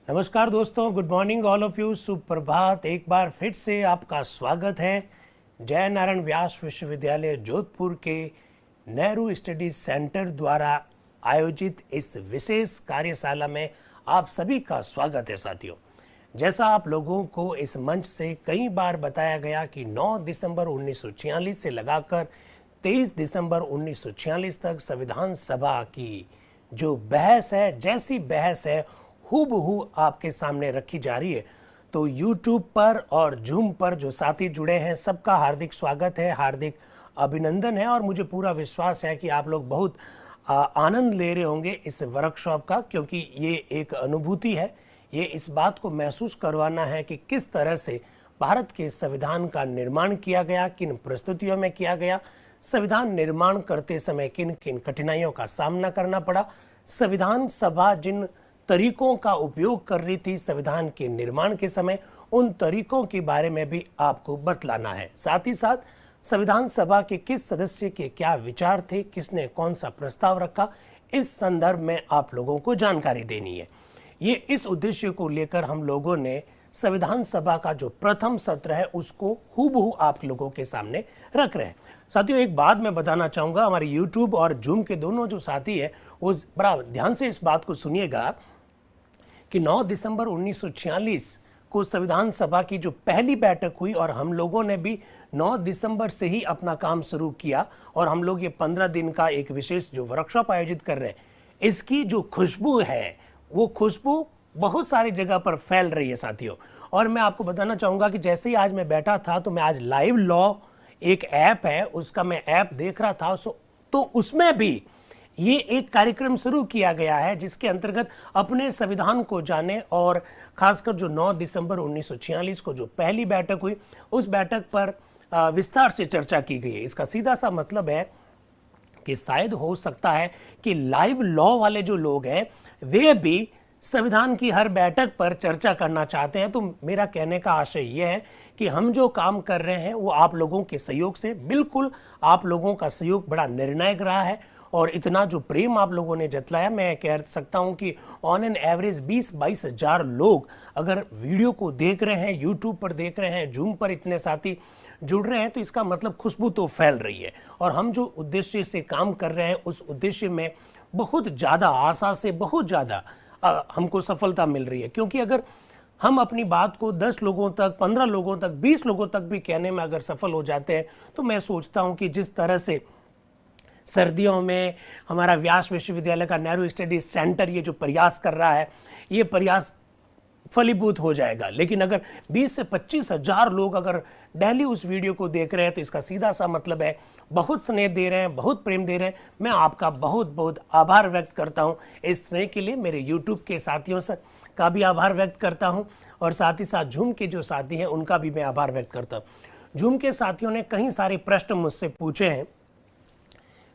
नमस्कार दोस्तों, good morning all of you. सुप्रभात। एक बार फिर से आपका स्वागत है जय नारायण व्यास विश्वविद्यालय जोधपुर के नेहरू स्टडी सेंटर द्वारा आयोजित इस विशेष कार्यशाला में आप सभी का स्वागत है। साथियों, जैसा आप लोगों को इस मंच से कई बार बताया गया कि 9 दिसंबर 1946 से लगाकर 23 दिसंबर 1946 तक संविधान सभा की जो बहस है, जैसी बहस है हूबहू आपके सामने रखी जा रही है। तो YouTube पर और Zoom पर जो साथी जुड़े हैं, सबका हार्दिक स्वागत है, हार्दिक अभिनंदन है। और मुझे पूरा विश्वास है कि आप लोग बहुत आनंद ले रहे होंगे इस वर्कशॉप का, क्योंकि ये एक अनुभूति है। ये इस बात को महसूस करवाना है कि किस तरह से भारत के संविधान का निर्माण किया गया, किन परिस्थितियों में किया गया, संविधान निर्माण करते समय किन किन कठिनाइयों का सामना करना पड़ा, संविधान सभा जिन तरीकों का उपयोग कर रही थी संविधान के निर्माण के समय, उन तरीकों के बारे में भी आपको बतलाना है। साथ ही साथ संविधान सभा के किस सदस्य के क्या विचार थे, किसने कौन सा प्रस्ताव रखा, इस संदर्भ में आप लोगों को जानकारी देनी है। ये इस उद्देश्य को लेकर हम लोगों ने संविधान सभा का जो प्रथम सत्र है उसको हूबहू आप लोगों के सामने रख रहे हैं। साथियों, एक बात मैं बताना चाहूँगा, हमारे YouTube और Zoom के दोनों जो साथी है वो बड़ा ध्यान से इस बात को सुनिएगा कि 9 दिसंबर 1946 को संविधान सभा की जो पहली बैठक हुई, और हम लोगों ने भी 9 दिसंबर से ही अपना काम शुरू किया, और हम लोग ये 15 दिन का एक विशेष जो वर्कशॉप आयोजित कर रहे हैं, इसकी जो खुशबू है वो खुशबू बहुत सारी जगह पर फैल रही है साथियों। और मैं आपको बताना चाहूँगा कि जैसे ही आज मैं बैठा था तो मैं आज लाइव लॉ एक ऐप है उसका मैं ऐप देख रहा था, तो उसमें भी ये एक कार्यक्रम शुरू किया गया है जिसके अंतर्गत अपने संविधान को जाने, और खासकर जो 9 दिसंबर 1946 को जो पहली बैठक हुई उस बैठक पर विस्तार से चर्चा की गई है। इसका सीधा सा मतलब है कि शायद हो सकता है कि लाइव लॉ वाले जो लोग हैं वे भी संविधान की हर बैठक पर चर्चा करना चाहते हैं। तो मेरा कहने का आशय यह है कि हम जो काम कर रहे हैं वो आप लोगों के सहयोग से, बिल्कुल आप लोगों का सहयोग बड़ा निर्णायक रहा है, और इतना जो प्रेम आप लोगों ने जतलाया, मैं कह सकता हूं कि ऑन एन एवरेज 20-22 हजार लोग अगर वीडियो को देख रहे हैं, YouTube पर देख रहे हैं, Zoom पर इतने साथी जुड़ रहे हैं, तो इसका मतलब खुशबू तो फैल रही है। और हम जो उद्देश्य से काम कर रहे हैं उस उद्देश्य में बहुत ज़्यादा आशा से बहुत ज़्यादा हमको सफलता मिल रही है। क्योंकि अगर हम अपनी बात को 10 लोगों तक, 15 लोगों तक, 20 लोगों तक भी कहने में अगर सफल हो जाते हैं, तो मैं सोचता हूं कि जिस तरह से सर्दियों में हमारा व्यास विश्वविद्यालय का नेहरू स्टडी सेंटर ये जो प्रयास कर रहा है, ये प्रयास फलीभूत हो जाएगा। लेकिन अगर 20 से 25 हजार लोग अगर डेली उस वीडियो को देख रहे हैं, तो इसका सीधा सा मतलब है बहुत स्नेह दे रहे हैं, बहुत प्रेम दे रहे हैं। मैं आपका बहुत बहुत आभार व्यक्त करता हूं इस स्नेह के लिए। मेरे YouTube के साथियों से का भी आभार व्यक्त करता हूं, और साथ ही साथ Zoom के जो साथी हैं उनका भी मैं आभार व्यक्त करता हूं। Zoom के साथियों ने कई सारे प्रश्न मुझसे पूछे हैं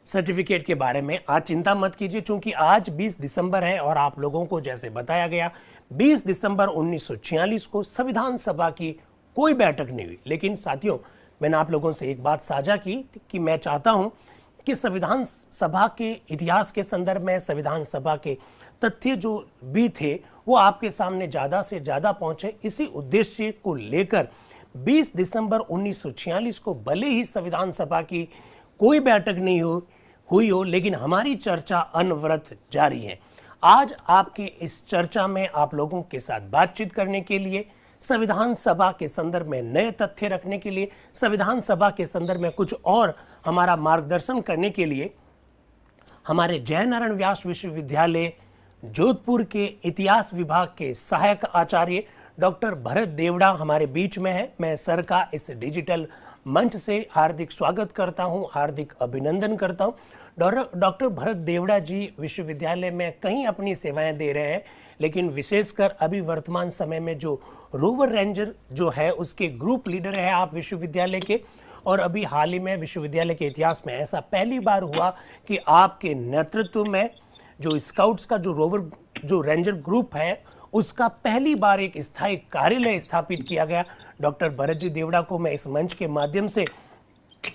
सर्टिफिकेट के बारे में। आज चिंता मत कीजिए, चूंकि आज 20 दिसंबर है और आप लोगों को जैसे बताया गया 20 दिसंबर 1946 को संविधान सभा की कोई बैठक नहीं हुई। लेकिन साथियों, मैंने आप लोगों से एक बात साझा की कि मैं चाहता हूं कि संविधान सभा के इतिहास के संदर्भ में, संविधान सभा के तथ्य जो भी थे वो आपके सामने ज़्यादा से ज़्यादा पहुंचे। इसी उद्देश्य को लेकर 20 दिसंबर 1946 को भले ही संविधान सभा की कोई बैठक नहीं हुई हो, लेकिन हमारी चर्चा अनवरत जारी है। आज आपकी इस चर्चा में आप लोगों के साथ बातचीत करने के लिए, संविधान सभा के संदर्भ में नए तथ्य रखने के लिए, संविधान सभा के संदर्भ में कुछ और हमारा मार्गदर्शन करने के लिए हमारे जय नारायण व्यास विश्वविद्यालय जोधपुर के इतिहास विभाग के सहायक आचार्य डॉक्टर भरत देवड़ा हमारे बीच में है। मैं सर का इस डिजिटल मंच से हार्दिक स्वागत करता हूं, हार्दिक अभिनंदन करता हूं। डॉक्टर भरत देवड़ा जी विश्वविद्यालय में कहीं अपनी सेवाएं दे रहे हैं, लेकिन विशेषकर अभी वर्तमान समय में जो रोवर रेंजर जो है उसके ग्रुप लीडर है आप विश्वविद्यालय के। और अभी हाल ही में विश्वविद्यालय के इतिहास में ऐसा पहली बार हुआ कि आपके नेतृत्व में जो स्काउट्स का जो रोवर जो रेंजर ग्रुप है उसका पहली बार एक स्थायी कार्यालय स्थापित किया गया। डॉक्टर भरत जी देवड़ा को मैं इस मंच के माध्यम से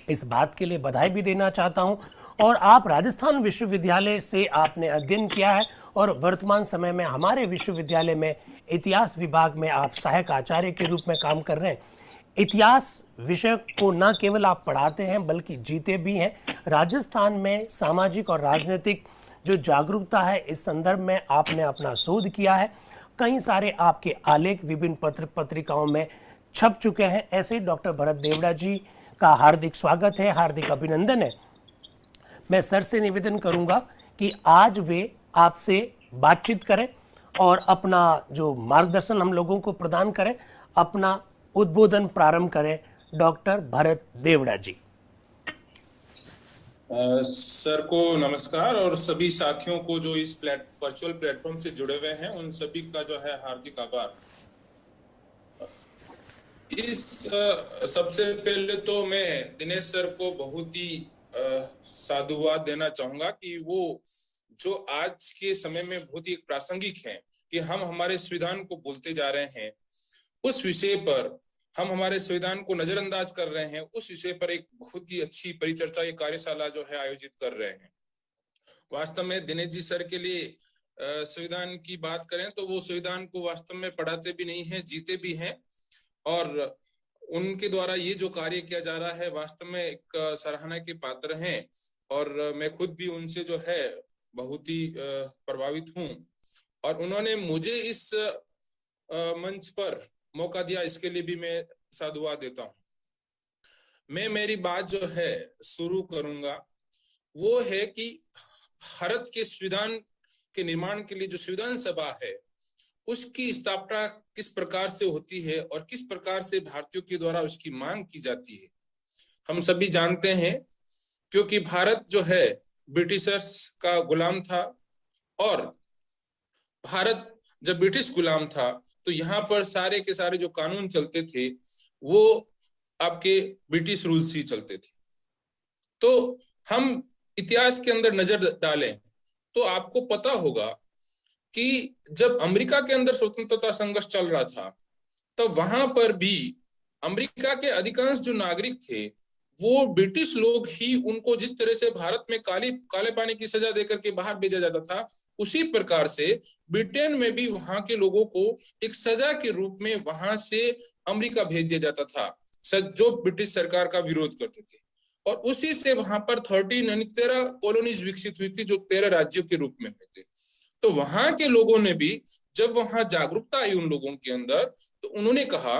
इस बात के लिए बधाई भी देना चाहता हूं। और आप राजस्थान विश्वविद्यालय से आपने अध्ययन किया है और वर्तमान समय में हमारे विश्वविद्यालय में इतिहास विभाग में आप सहायक आचार्य के रूप में काम कर रहे हैं। इतिहास विषय को न केवल आप पढ़ाते हैं बल्कि जीते भी हैं। राजस्थान में सामाजिक और राजनीतिक जो जागरूकता है, इस संदर्भ में आपने अपना शोध किया है। कई सारे आपके आलेख विभिन्न पत्र पत्रिकाओं में छप चुके हैं। ऐसे डॉक्टर भरत देवड़ा जी का हार्दिक स्वागत है, हार्दिक अभिनंदन है। मैं सर से निवेदन करूंगा कि आज वे आपसे बातचीत करें और अपना जो मार्गदर्शन हम लोगों को प्रदान करें, अपना उद्बोधन प्रारंभ करें। डॉक्टर भरत देवड़ा जी। सर को नमस्कार और सभी साथियों को जो इस वर्चुअल प्लेटफॉर्म से जुड़े हुए हैं उन सभी का जो है हार्दिक आभार। सबसे पहले तो मैं दिनेश सर को बहुत ही साधुवाद देना चाहूंगा कि वो जो आज के समय में बहुत ही प्रासंगिक है कि हम हमारे संविधान को बोलते जा रहे हैं, उस विषय पर हम हमारे संविधान को नजरअंदाज कर रहे हैं, उस विषय पर एक बहुत ही अच्छी परिचर्चा ये कार्यशाला जो है आयोजित कर रहे हैं। वास्तव में दिनेश जी सर के लिए संविधान की बात करें तो वो संविधान को वास्तव में पढ़ाते भी नहीं है, जीते भी हैं, और उनके द्वारा ये जो कार्य किया जा रहा है वास्तव में एक सराहना के पात्र हैं। और मैं खुद भी उनसे जो है बहुत ही प्रभावित हूँ और उन्होंने मुझे इस मंच पर मौका दिया, इसके लिए भी मैं साधुवाद देता हूँ। मैं मेरी बात जो है शुरू करूंगा वो है कि भारत के संविधान के निर्माण के लिए जो संविधान सभा है उसकी स्थापना किस प्रकार से होती है और किस प्रकार से भारतीयों के द्वारा उसकी मांग की जाती है। हम सभी जानते हैं क्योंकि भारत जो है ब्रिटिशर्स का गुलाम था और भारत जब ब्रिटिश गुलाम था तो यहाँ पर सारे के सारे जो कानून चलते थे वो आपके ब्रिटिश रूल्स ही चलते थे। तो हम इतिहास के अंदर नजर डालें तो आपको पता होगा कि जब अमेरिका के अंदर स्वतंत्रता संघर्ष चल रहा था तब वहां पर भी अमेरिका के अधिकांश जो नागरिक थे वो ब्रिटिश लोग ही उनको जिस तरह से भारत में काले पानी की सजा देकर के बाहर भेजा जाता था, उसी प्रकार से ब्रिटेन में भी वहां के लोगों को एक सजा के रूप में वहां से अमेरिका भेज दिया जाता था, जो ब्रिटिश सरकार का विरोध करते थे। और उसी से वहां पर 13 कॉलोनीज विकसित हुई थी जो 13 राज्यों के रूप में हुए थे। तो वहां के लोगों ने भी जब वहां जागरूकता आई उन लोगों के अंदर तो उन्होंने कहा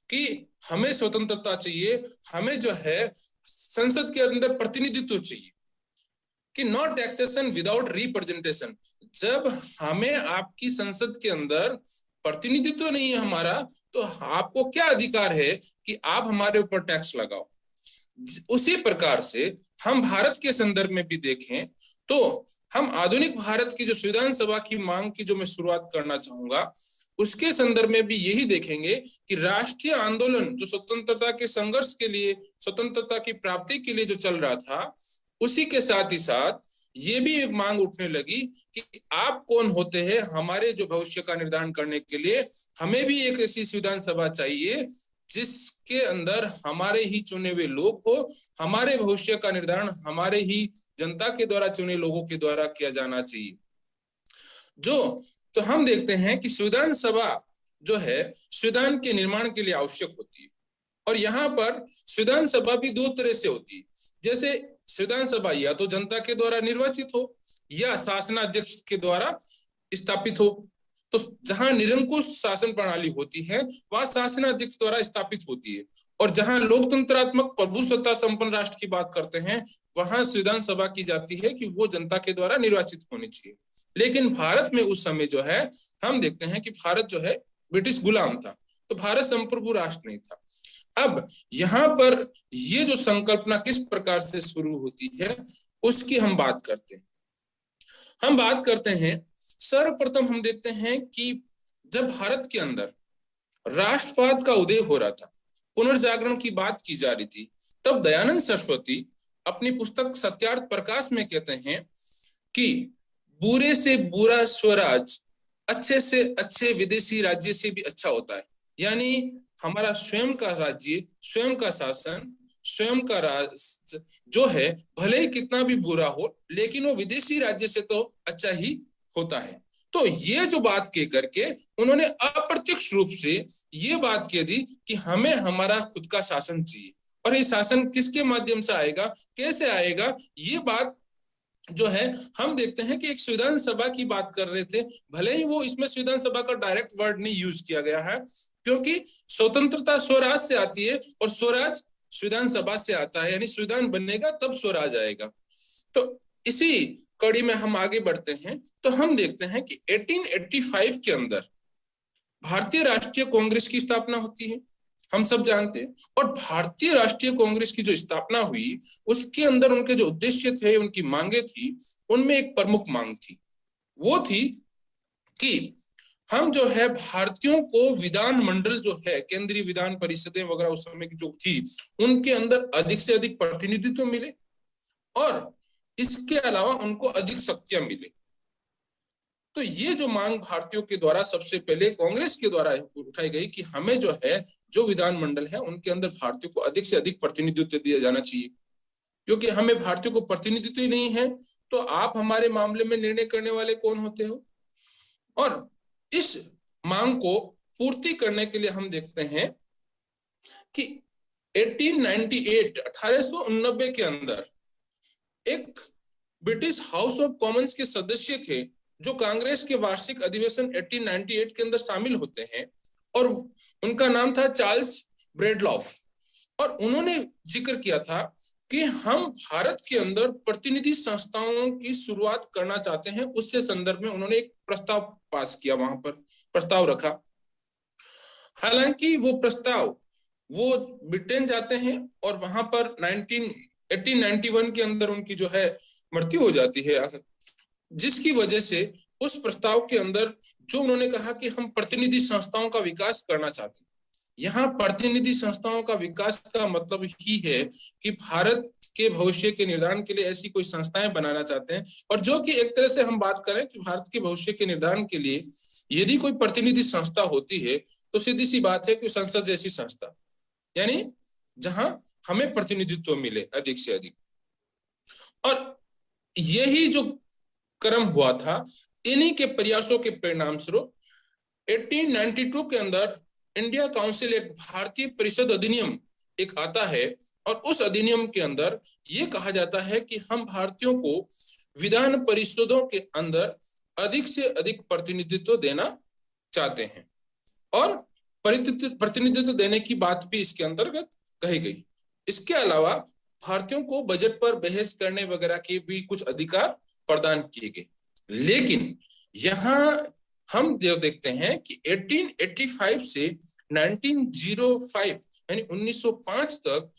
कि हमें स्वतंत्रता चाहिए, हमें जो है संसद के अंदर प्रतिनिधित्व चाहिए, कि नॉट टैक्सेशन विदाउट रिप्रेजेंटेशन। जब हमें आपकी संसद के अंदर प्रतिनिधित्व नहीं है हमारा तो आपको क्या अधिकार है कि आप हमारे ऊपर टैक्स लगाओ। उसी प्रकार से हम भारत के संदर्भ में भी देखें तो हम आधुनिक भारत की जो संविधान सभा की मांग की जो मैं शुरुआत करना चाहूंगा उसके संदर्भ में भी यही देखेंगे कि राष्ट्रीय आंदोलन जो स्वतंत्रता के संघर्ष के लिए, स्वतंत्रता की प्राप्ति के लिए जो चल रहा था, उसी के साथ ही साथ ये भी एक मांग उठने लगी कि आप कौन होते हैं हमारे जो भविष्य का निर्धारण करने के लिए। हमें भी एक ऐसी संविधान सभा चाहिए जिसके अंदर हमारे ही चुने हुए लोग हो, हमारे भविष्य का निर्धारण हमारे ही जनता के द्वारा चुने लोगों के द्वारा किया जाना चाहिए। तो हम देखते हैं कि संविधान सभा जो है संविधान के निर्माण के लिए आवश्यक होती है और यहाँ पर संविधान सभा भी दो तरह से होती है। जैसे संविधान सभा या तो जनता के द्वारा निर्वाचित हो या शासनाध्यक्ष के द्वारा स्थापित हो। तो जहां निरंकुश शासन प्रणाली होती है वहां शासनाध्यक्ष द्वारा स्थापित होती है, और जहां लोकतंत्रात्मक प्रभुसत्ता संपन्न राष्ट्र की बात करते हैं वहां संविधान सभा की जाती है कि वो जनता के द्वारा निर्वाचित होनी चाहिए। लेकिन भारत में उस समय जो है हम देखते हैं कि भारत जो है ब्रिटिश गुलाम था, तो भारत संप्रभु राष्ट्र नहीं था। अब यहाँ पर ये जो संकल्पना किस प्रकार से शुरू होती है उसकी हम बात करते हैं। सर्वप्रथम हम देखते हैं कि जब भारत के अंदर राष्ट्रवाद का उदय हो रहा था, पुनर्जागरण की बात की जा रही थी, तब दयानंद सरस्वती अपनी पुस्तक सत्यार्थ प्रकाश में कहते हैं कि बुरे से बुरा स्वराज अच्छे से अच्छे विदेशी राज्य से भी अच्छा होता है। यानी हमारा स्वयं का राज्य, स्वयं का शासन, स्वयं का राज जो है भले ही कितना भी बुरा हो लेकिन वो विदेशी राज्य से तो अच्छा ही होता है। तो ये जो बात कह करके उन्होंने अप्रत्यक्ष रूप से ये बात कह दी कि हमें हमारा खुद का शासन चाहिए, और ये शासन किसके माध्यम से आएगा, कैसे आएगा, ये बात जो है हम देखते हैं कि एक संविधान सभा की बात कर रहे थे। भले ही वो इसमें संविधान सभा का डायरेक्ट वर्ड नहीं यूज किया गया है, क्योंकि स्वतंत्रता स्वराज से आती है और स्वराज संविधान सभा से आता है, यानी संविधान बनेगा तब स्वराज आएगा। तो इसी कड़ी में हम आगे बढ़ते हैं तो हम देखते हैं कि 1885 के अंदर भारतीय राष्ट्रीय कांग्रेस की स्थापना होती है, हम सब जानते हैं। और भारतीय राष्ट्रीय कांग्रेस की जो स्थापना हुई उसके अंदर उनके जो उद्देश्य थे, उनकी मांगे थी, उनमें एक प्रमुख मांग थी, वो थी कि हम जो है भारतीयों को विधान मंडल जो है, केंद्रीय विधान परिषदें वगैरह उस समय की जो थी, उनके अंदर अधिक से अधिक प्रतिनिधित्व मिले और इसके अलावा उनको अधिक शक्तियां मिले। तो ये जो मांग भारतीयों के द्वारा सबसे पहले कांग्रेस के द्वारा उठाई गई कि हमें जो है जो विधानमंडल है उनके अंदर भारतीयों को अधिक से अधिक प्रतिनिधित्व दिया जाना चाहिए, क्योंकि हमें भारतीयों को प्रतिनिधित्व ही नहीं है तो आप हमारे मामले में निर्णय करने वाले कौन होते हो। और इस मांग को पूर्ति करने के लिए हम देखते हैं कि 1898 के अंदर एक ब्रिटिश हाउस ऑफ कॉमन्स के सदस्य थे जो कांग्रेस के वार्षिक अधिवेशन 1898 के अंदर शामिल होते हैं, और उनका नाम था चार्ल्स ब्रेडलॉफ। और उन्होंने जिक्र किया था कि हम भारत के अंदर प्रतिनिधि संस्थाओं की शुरुआत करना चाहते हैं। उससे संदर्भ में उन्होंने एक प्रस्ताव पास किया, वहां पर प्रस्ताव रखा। हालांकि वो प्रस्ताव वो ब्रिटेन जाते हैं और वहां पर 1891 के अंदर उनकी जो है मृत्यु हो जाती है, जिसकी वजह से उस प्रस्ताव के अंदर जो उन्होंने कहा कि हम प्रतिनिधि संस्थाओं का विकास करना चाहते हैं। यहाँ प्रतिनिधि संस्थाओं का विकास का मतलब ही है कि भारत के भविष्य के निर्धारण के लिए ऐसी कोई संस्थाएं बनाना चाहते हैं, और जो कि एक तरह से हम बात करें कि भारत के भविष्य के निर्धारण के लिए यदि कोई प्रतिनिधि संस्था होती है तो सीधी सी बात है कि संसद जैसी संस्था, यानी जहां हमें प्रतिनिधित्व मिले अधिक से अधिक। और यही जो क्रम हुआ था, इन्हीं के प्रयासों के परिणाम स्वरूप 1892 के अंदर इंडिया काउंसिल एक भारतीय परिषद अधिनियम एक आता है, और उस अधिनियम के अंदर यह कहा जाता है कि हम भारतीयों को विधान परिषदों के अंदर अधिक से अधिक प्रतिनिधित्व देना चाहते हैं, और प्रतिनिधित्व देने की बात भी इसके अंतर्गत कही गई। इसके अलावा भारतीयों को बजट पर बहस करने वगैरह के भी कुछ अधिकार प्रदान किए गए। लेकिन यहां हम जो देखते हैं कि 1885 से 1905 यानी 1905 तक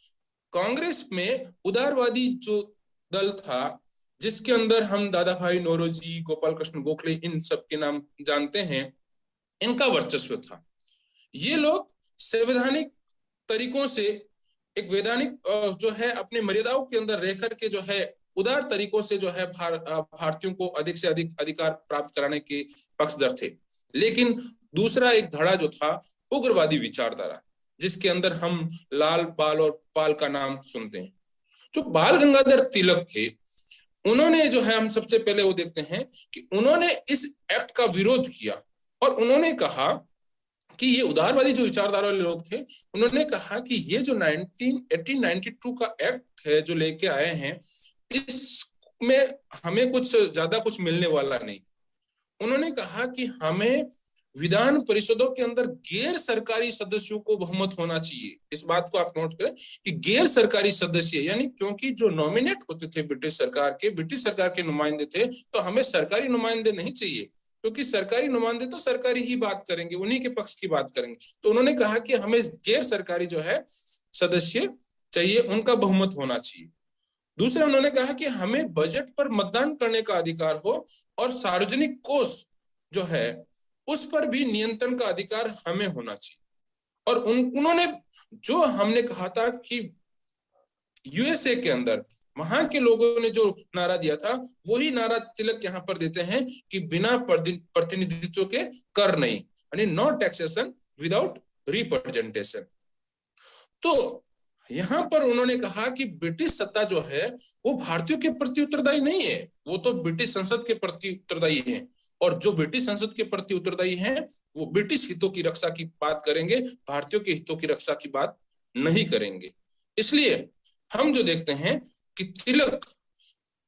कांग्रेस में उदारवादी जो दल था, जिसके अंदर हम दादा भाई नौरोजी, गोपाल कृष्ण गोखले, इन सब के नाम जानते हैं, इनका वर्चस्व था। ये लोग संवैधानिक तरीकों से एक वैधानिक जो है अपने मर्यादाओं के अंदर रह करके जो है उदार तरीकों से जो है भारतीयों को अधिक से अधिक अधिकार प्राप्त कराने के पक्षधर थे। लेकिन दूसरा एक धड़ा जो था उग्रवादी विचारधारा, जिसके अंदर हम लाल, बाल और पाल का नाम सुनते हैं। जो बाल गंगाधर तिलक थे, उन्होंने जो है हम सबसे पहले वो देखते हैं कि उन्होंने इस एक्ट का विरोध किया, और उन्होंने कहा कि ये उदारवादी जो विचारधारा वाले लोग थे, उन्होंने कहा कि ये जो 1892 का एक्ट है जो लेके आए हैं, इसमें हमें कुछ ज्यादा कुछ मिलने वाला नहीं। उन्होंने कहा कि हमें विधान परिषदों के अंदर गैर सरकारी सदस्यों को बहुमत होना चाहिए। इस बात को आप नोट करें कि गैर सरकारी सदस्य, यानी क्योंकि जो नॉमिनेट होते थे ब्रिटिश सरकार के नुमाइंदे थे, तो हमें सरकारी नुमाइंदे नहीं चाहिए, क्योंकि सरकारी नुमाइंदे तो सरकारी ही बात करेंगे, उन्हीं के पक्ष की बात करेंगे। तो उन्होंने कहा कि हमें गैर सरकारी जो है सदस्य चाहिए, उनका बहुमत होना चाहिए। दूसरा, उन्होंने कहा कि हमें बजट पर मतदान करने का अधिकार हो, और सार्वजनिक कोष जो है उस पर भी नियंत्रण का अधिकार हमें होना चाहिए। और उन्होंने जो हमने कहा था कि यूएसए के अंदर वहां के लोगों ने जो नारा दिया था, वही नारा तिलक यहां पर देते हैं कि बिना प्रतिनिधित्व के कर नहीं, यानी नो टैक्सेशन विदाउट रिप्रेजेंटेशन। तो यहां पर उन्होंने कहा कि ब्रिटिश सत्ता जो है वो भारतीयों के प्रति उत्तरदायी नहीं है, वो तो ब्रिटिश संसद के प्रति उत्तरदायी है। और जो ब्रिटिश संसद के प्रति उत्तरदायी हैं वो ब्रिटिश हितों की रक्षा की बात करेंगे, भारतीयों के हितों की रक्षा की बात नहीं करेंगे। इसलिए हम जो देखते हैं कि तिलक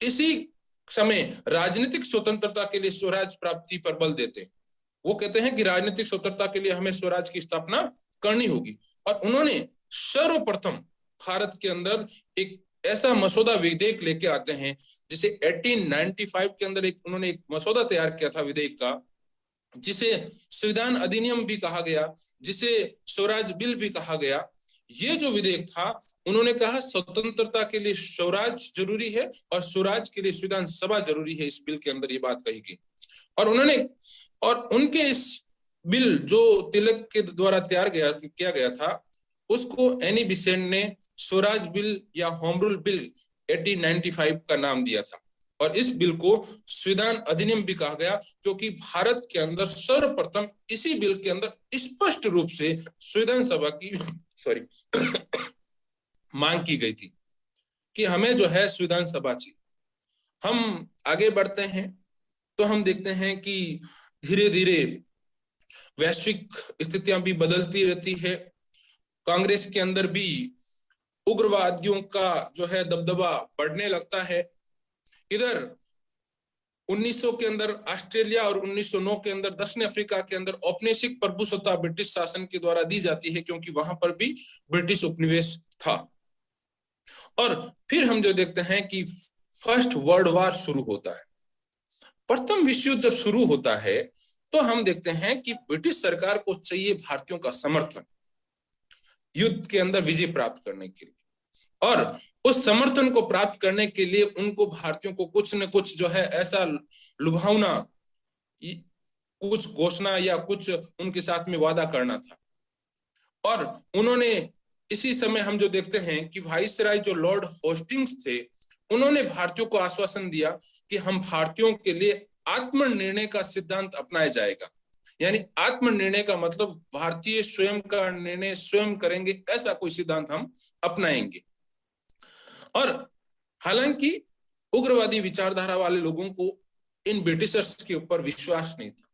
इसी समय राजनीतिक स्वतंत्रता के लिए स्वराज प्राप्ति पर बल देते हैं। वो कहते हैं कि राजनीतिक स्वतंत्रता के लिए हमें स्वराज की स्थापना करनी होगी, और उन्होंने सर्वप्रथम भारत के अंदर एक ऐसा मसौदा विधेयक लेके आते हैं जिसे 1895 के अंदर उन्होंने एक मसौदा तैयार किया था विधेयक का, जिसे संविधान अधिनियम भी कहा गया, जिसे स्वराज बिल भी कहा गया। ये जो विधेयक था, उन्होंने कहा स्वतंत्रता के लिए स्वराज जरूरी है और स्वराज के लिए संविधान सभा जरूरी है। इस बिल के अंदर ये बात कही गई, और उनके इस बिल जो तिलक के द्वारा तैयार किया गया था, उसको एनी बिसेंट ने स्वराज बिल या होम रूल बिल 1895 का नाम दिया था। और इस बिल को संविधान अधिनियम भी कहा गया, क्योंकि भारत के अंदर सर्वप्रथम इसी बिल के अंदर स्पष्ट रूप से संविधान सभा की मांग की गई थी कि हमें जो है संविधान सभा चाहिए। हम आगे बढ़ते हैं तो हम देखते हैं कि धीरे धीरे वैश्विक स्थितियां भी बदलती रहती है। कांग्रेस के अंदर भी उग्रवादियों का जो है दबदबा बढ़ने लगता है। इधर 1900 के अंदर ऑस्ट्रेलिया और 1909 के अंदर दक्षिण अफ्रीका के अंदर औपनिवेशिक प्रभुसत्ता ब्रिटिश शासन के द्वारा दी जाती है, क्योंकि वहां पर भी ब्रिटिश उपनिवेश था। और फिर हम जो देखते हैं कि फर्स्ट वर्ल्ड वॉर शुरू होता है। प्रथम विश्व युद्ध जब शुरू होता है तो हम देखते हैं कि ब्रिटिश सरकार को चाहिए भारतीयों का समर्थन युद्ध के अंदर विजय प्राप्त करने के लिए, और उस समर्थन को प्राप्त करने के लिए उनको भारतीयों को कुछ न कुछ जो है ऐसा लुभावना कुछ घोषणा या कुछ उनके साथ में वादा करना था। और उन्होंने इसी समय हम जो देखते हैं कि वाइसराय जो लॉर्ड होस्टिंग्स थे, उन्होंने भारतीयों को आश्वासन दिया कि हम भारतीयों के लिए आत्मनिर्णय का सिद्धांत अपनाया जाएगा। यानी आत्मनिर्णय का मतलब भारतीय स्वयं का निर्णय स्वयं करेंगे, ऐसा कोई सिद्धांत हम अपनाएंगे। और हालांकि उग्रवादी विचारधारा वाले लोगों को इन ब्रिटिशर्स के ऊपर विश्वास नहीं था,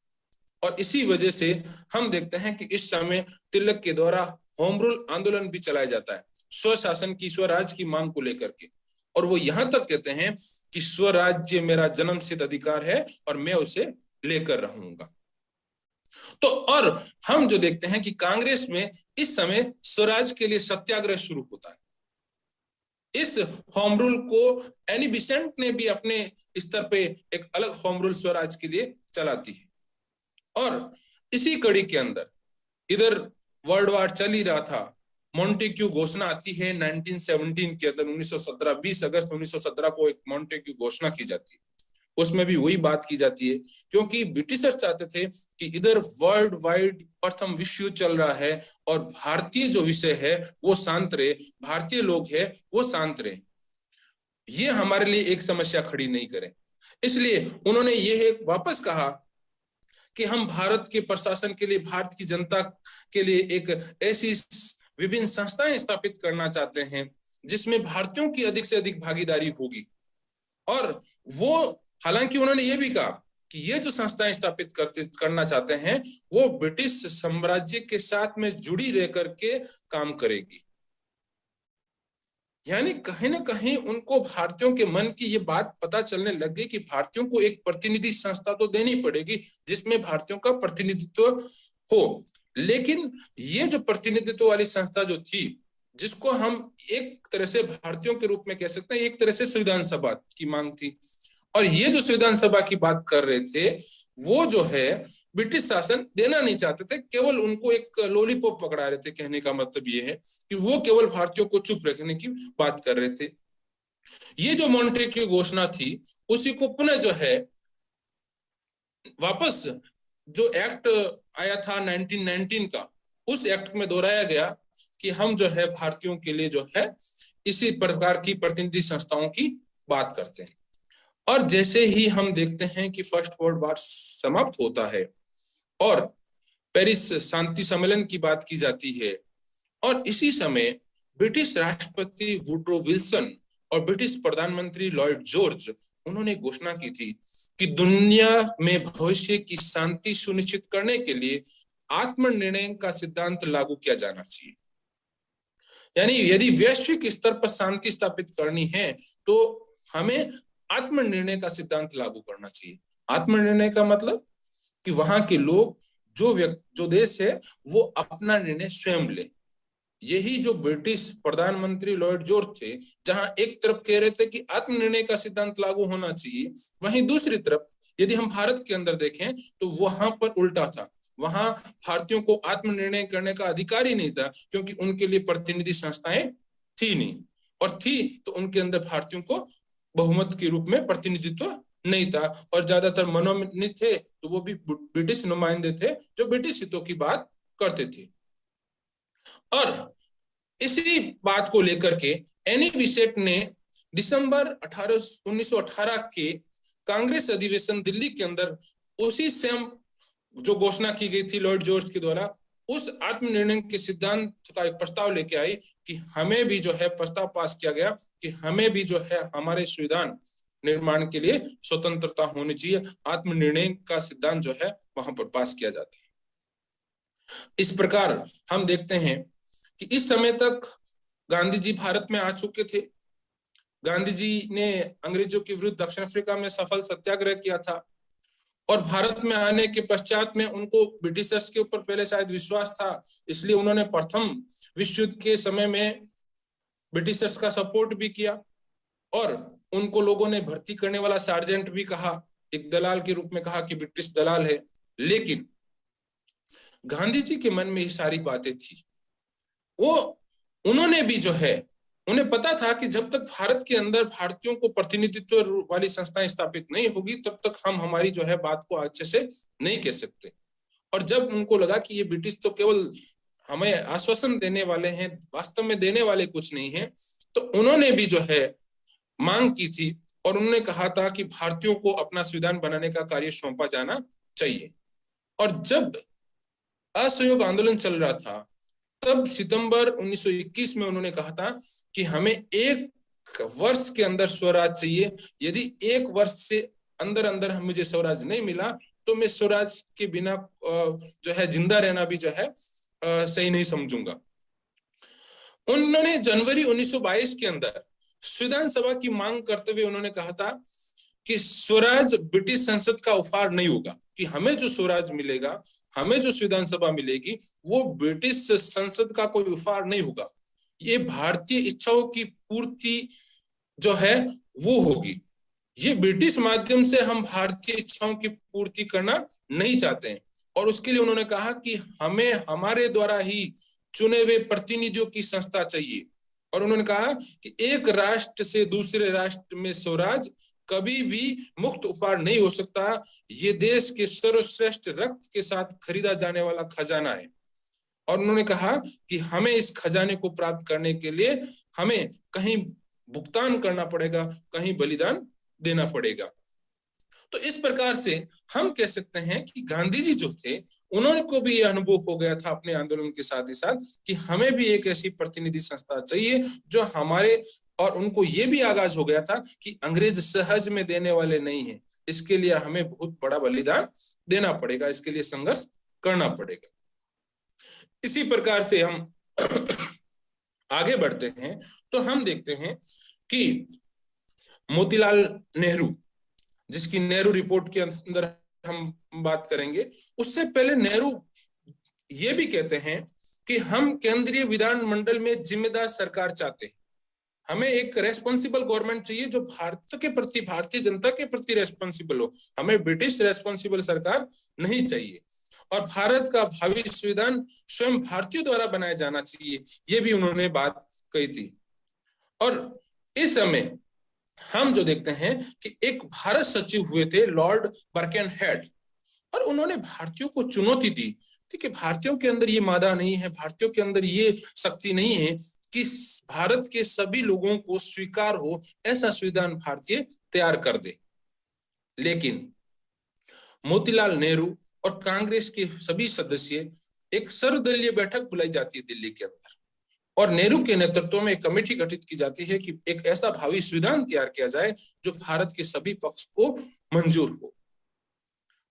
और इसी वजह से हम देखते हैं कि इस समय तिलक के द्वारा होम रूल आंदोलन भी चलाया जाता है, स्वशासन की स्वराज की मांग को लेकर के। और वो यहां तक कहते हैं कि स्वराज्य मेरा जन्मसिद्ध अधिकार है और मैं उसे लेकर रहूंगा। तो और हम जो देखते हैं कि कांग्रेस में इस समय स्वराज के लिए सत्याग्रह शुरू होता है। इस होम रूल को एनी बिसेंट ने भी अपने स्तर पे एक अलग होम रूल स्वराज के लिए चलाती है। और इसी कड़ी के अंदर इधर वर्ल्ड वार चल ही रहा था, मॉन्टेक्यू घोषणा आती है 1917 के अंदर, 1917 20 अगस्त 1917 को एक मॉन्टेक्यू घोषणा की जाती है। उसमें भी वही बात की जाती है, क्योंकि ब्रिटिशर्स चाहते थे कि इधर वर्ल्ड वाइड प्रथम विश्व युद्ध चल रहा है और भारतीय जो विषय है वो शांत रहे, भारतीय लोग है वो शांत रहे, ये हमारे लिए एक समस्या खड़ी नहीं करें। इसलिए उन्होंने ये वापस कहा कि हम भारत के प्रशासन के लिए, भारत की जनता के लिए एक ऐसी विभिन्न संस्थाएं स्थापित करना चाहते हैं जिसमें भारतीयों की अधिक से अधिक भागीदारी होगी। और वो हालांकि उन्होंने ये भी कहा कि ये जो संस्थाएं स्थापित करना चाहते हैं वो ब्रिटिश साम्राज्य के साथ में जुड़ी रह करके काम करेगी। यानी कहीं ना कहीं उनको भारतीयों के मन की ये बात पता चलने लग गई कि भारतीयों को एक प्रतिनिधि संस्था तो देनी पड़ेगी जिसमें भारतीयों का प्रतिनिधित्व हो। लेकिन ये जो प्रतिनिधित्व वाली संस्था जो थी, जिसको हम एक तरह से भारतीयों के रूप में कह सकते हैं, एक तरह से संविधान सभा की मांग थी। और ये जो संविधान सभा की बात कर रहे थे वो जो है ब्रिटिश शासन देना नहीं चाहते थे, केवल उनको एक लॉलीपॉप पकड़ा रहे थे। कहने का मतलब ये है कि वो केवल भारतीयों को चुप रखने की बात कर रहे थे। ये जो मॉन्टेक्यू घोषणा थी उसी को पुनः जो है वापस जो एक्ट आया था 1919 का, उस एक्ट में दोहराया गया कि हम जो है भारतीयों के लिए जो है इसी प्रकार की प्रतिनिधि संस्थाओं की बात करते हैं। और जैसे ही हम देखते हैं कि फर्स्ट वर्ल्ड वॉर समाप्त होता है और पेरिस शांति सम्मेलन की बात की जाती है, और इसी समय ब्रिटिश राष्ट्रपति वुड्रो विल्सन और ब्रिटिश प्रधानमंत्री लॉर्ड जॉर्ज उन्होंने घोषणा की थी कि दुनिया में भविष्य की शांति सुनिश्चित करने के लिए आत्मनिर्णय का सिद्धांत लागू किया जाना चाहिए। यानी यदि वैश्विक स्तर पर शांति स्थापित करनी है तो हमें आत्मनिर्णय का सिद्धांत लागू करना चाहिए। आत्मनिर्णय का मतलब कि वहां के लोग, जो देश है, वो अपना निर्णय स्वयं ले। यही जो ब्रिटिश प्रधानमंत्री लॉर्ड जॉर्ज थे, जहां एक तरफ कह रहे थे कि आत्मनिर्णय का सिद्धांत लागू होना चाहिए, वहीं दूसरी तरफ यदि हम भारत के अंदर देखें तो वहां पर उल्टा था। वहां भारतीयों को आत्मनिर्णय करने का अधिकार ही नहीं था, क्योंकि उनके लिए प्रतिनिधि संस्थाएं थी नहीं, और थी तो उनके अंदर भारतीयों को बहुमत के रूप में प्रतिनिधित्व नहीं था, और ज्यादातर मनोनीत थे तो वो भी ब्रिटिश नुमाइंदे थे जो ब्रिटिश हितों की बात करते थे। और इसी बात को लेकर के एनी बिसेट ने दिसंबर 1918 के कांग्रेस अधिवेशन दिल्ली के अंदर उसी सेम जो घोषणा की गई थी लॉर्ड जॉर्ज के द्वारा, उस आत्मनिर्णय के सिद्धांत का एक प्रस्ताव लेके आई कि हमें भी जो है प्रस्ताव पास किया गया कि हमें भी जो है हमारे संविधान निर्माण के लिए स्वतंत्रता होनी चाहिए। आत्मनिर्णय का सिद्धांत जो है वहां पर पास किया जाता है। इस प्रकार हम देखते हैं कि इस समय तक गांधी जी भारत में आ चुके थे। गांधी जी ने अंग्रेजों के विरुद्ध दक्षिण अफ्रीका में सफल सत्याग्रह किया था, और भारत में आने के पश्चात में उनको ब्रिटिशर्स के ऊपर पहले शायद विश्वास था, इसलिए उन्होंने प्रथम विश्व युद्ध के समय में ब्रिटिशर्स का सपोर्ट भी किया, और उनको लोगों ने भर्ती करने वाला सार्जेंट भी कहा, एक दलाल के रूप में कहा कि ब्रिटिश दलाल है। लेकिन गांधी जी के मन में ये सारी बातें थी। उन्होंने भी जो है, उन्हें पता था कि जब तक भारत के अंदर भारतीयों को प्रतिनिधित्व वाली संस्थाएं स्थापित नहीं होगी तब तक हम हमारी जो है बात को अच्छे से नहीं कह सकते। और जब उनको लगा कि ये ब्रिटिश तो केवल हमें आश्वासन देने वाले हैं, वास्तव में देने वाले कुछ नहीं है, तो उन्होंने भी जो है मांग की थी, और उन्होंने कहा था कि भारतीयों को अपना संविधान बनाने का कार्य सौंपा जाना चाहिए। और जब असहयोग आंदोलन चल रहा था तब सितंबर 1921 में उन्होंने कहा था कि हमें 1 वर्ष के अंदर स्वराज चाहिए। यदि 1 वर्ष से अंदर अंदर मुझे स्वराज नहीं मिला तो मैं स्वराज के बिना जो है जिंदा रहना भी जो है सही नहीं समझूंगा। उन्होंने जनवरी 1922 के अंदर संविधान सभा की मांग करते हुए उन्होंने कहा था कि स्वराज ब्रिटिश संसद का उपहार नहीं होगा, कि हमें जो स्वराज मिलेगा, हमें जो संविधान सभा मिलेगी, वो ब्रिटिश संसद का कोई उपहार नहीं होगा। ये भारतीय इच्छाओं की पूर्ति जो है वो होगी। ये ब्रिटिश माध्यम से हम भारतीय इच्छाओं की पूर्ति करना नहीं चाहते हैं। और उसके लिए उन्होंने कहा कि हमें हमारे द्वारा ही चुने हुए प्रतिनिधियों की संस्था चाहिए। और उन्होंने कहा कि एक राष्ट्र से दूसरे राष्ट्र में स्वराज कभी भी मुक्त उपहार नहीं हो सकता। ये देश के सर्वश्रेष्ठ रक्त के साथ खरीदा जाने वाला खजाना है। और उन्होंने कहा कि हमें इस खजाने को प्राप्त करने के लिए हमें कहीं भुगतान करना पड़ेगा, कहीं बलिदान देना पड़ेगा। तो इस प्रकार से हम कह सकते हैं कि गांधी जी जो थे उन्होंने को भी यह अनुभव हो गया था अपने आंदोलन के साथ ही साथ कि हमें भी एक ऐसी प्रतिनिधि संस्था चाहिए जो हमारे, और उनको ये भी आगाज हो गया था कि अंग्रेज सहज में देने वाले नहीं है, इसके लिए हमें बहुत बड़ा बलिदान देना पड़ेगा, इसके लिए संघर्ष करना पड़ेगा। इसी प्रकार से हम आगे बढ़ते हैं तो हम देखते हैं कि मोतीलाल नेहरू, जिसकी नेहरू रिपोर्ट के अंदर हम बात करेंगे, उससे पहले नेहरू ये भी कहते हैं कि हम केंद्रीय विधानमंडल में जिम्मेदार सरकार चाहते हैं। हमें एक रेस्पॉन्सिबल गवर्नमेंट चाहिए जो भारत के प्रति, भारतीय जनता के प्रति रेस्पॉन्सिबल हो। हमें ब्रिटिश रेस्पॉन्सिबल सरकार नहीं चाहिए, और भारत का भावी संविधान स्वयं भारतीयों द्वारा बनाया जाना चाहिए, ये भी उन्होंने बात कही थी। और इस समय हम जो देखते हैं कि एक भारत सचिव हुए थे लॉर्ड बर्केनहेड, और उन्होंने भारतीयों को चुनौती दी थी कि भारतीयों के अंदर ये मादा नहीं है, भारतीयों के अंदर ये शक्ति नहीं है कि भारत के सभी लोगों को स्वीकार हो ऐसा संविधान भारतीय तैयार कर दे। लेकिन मोतीलाल नेहरू और कांग्रेस के सभी सदस्य, एक सर्वदलीय बैठक बुलाई जाती है दिल्ली के अंदर, और नेहरू के नेतृत्व में एक कमेटी गठित की जाती है कि एक ऐसा भावी संविधान तैयार किया जाए जो भारत के सभी पक्ष को मंजूर हो।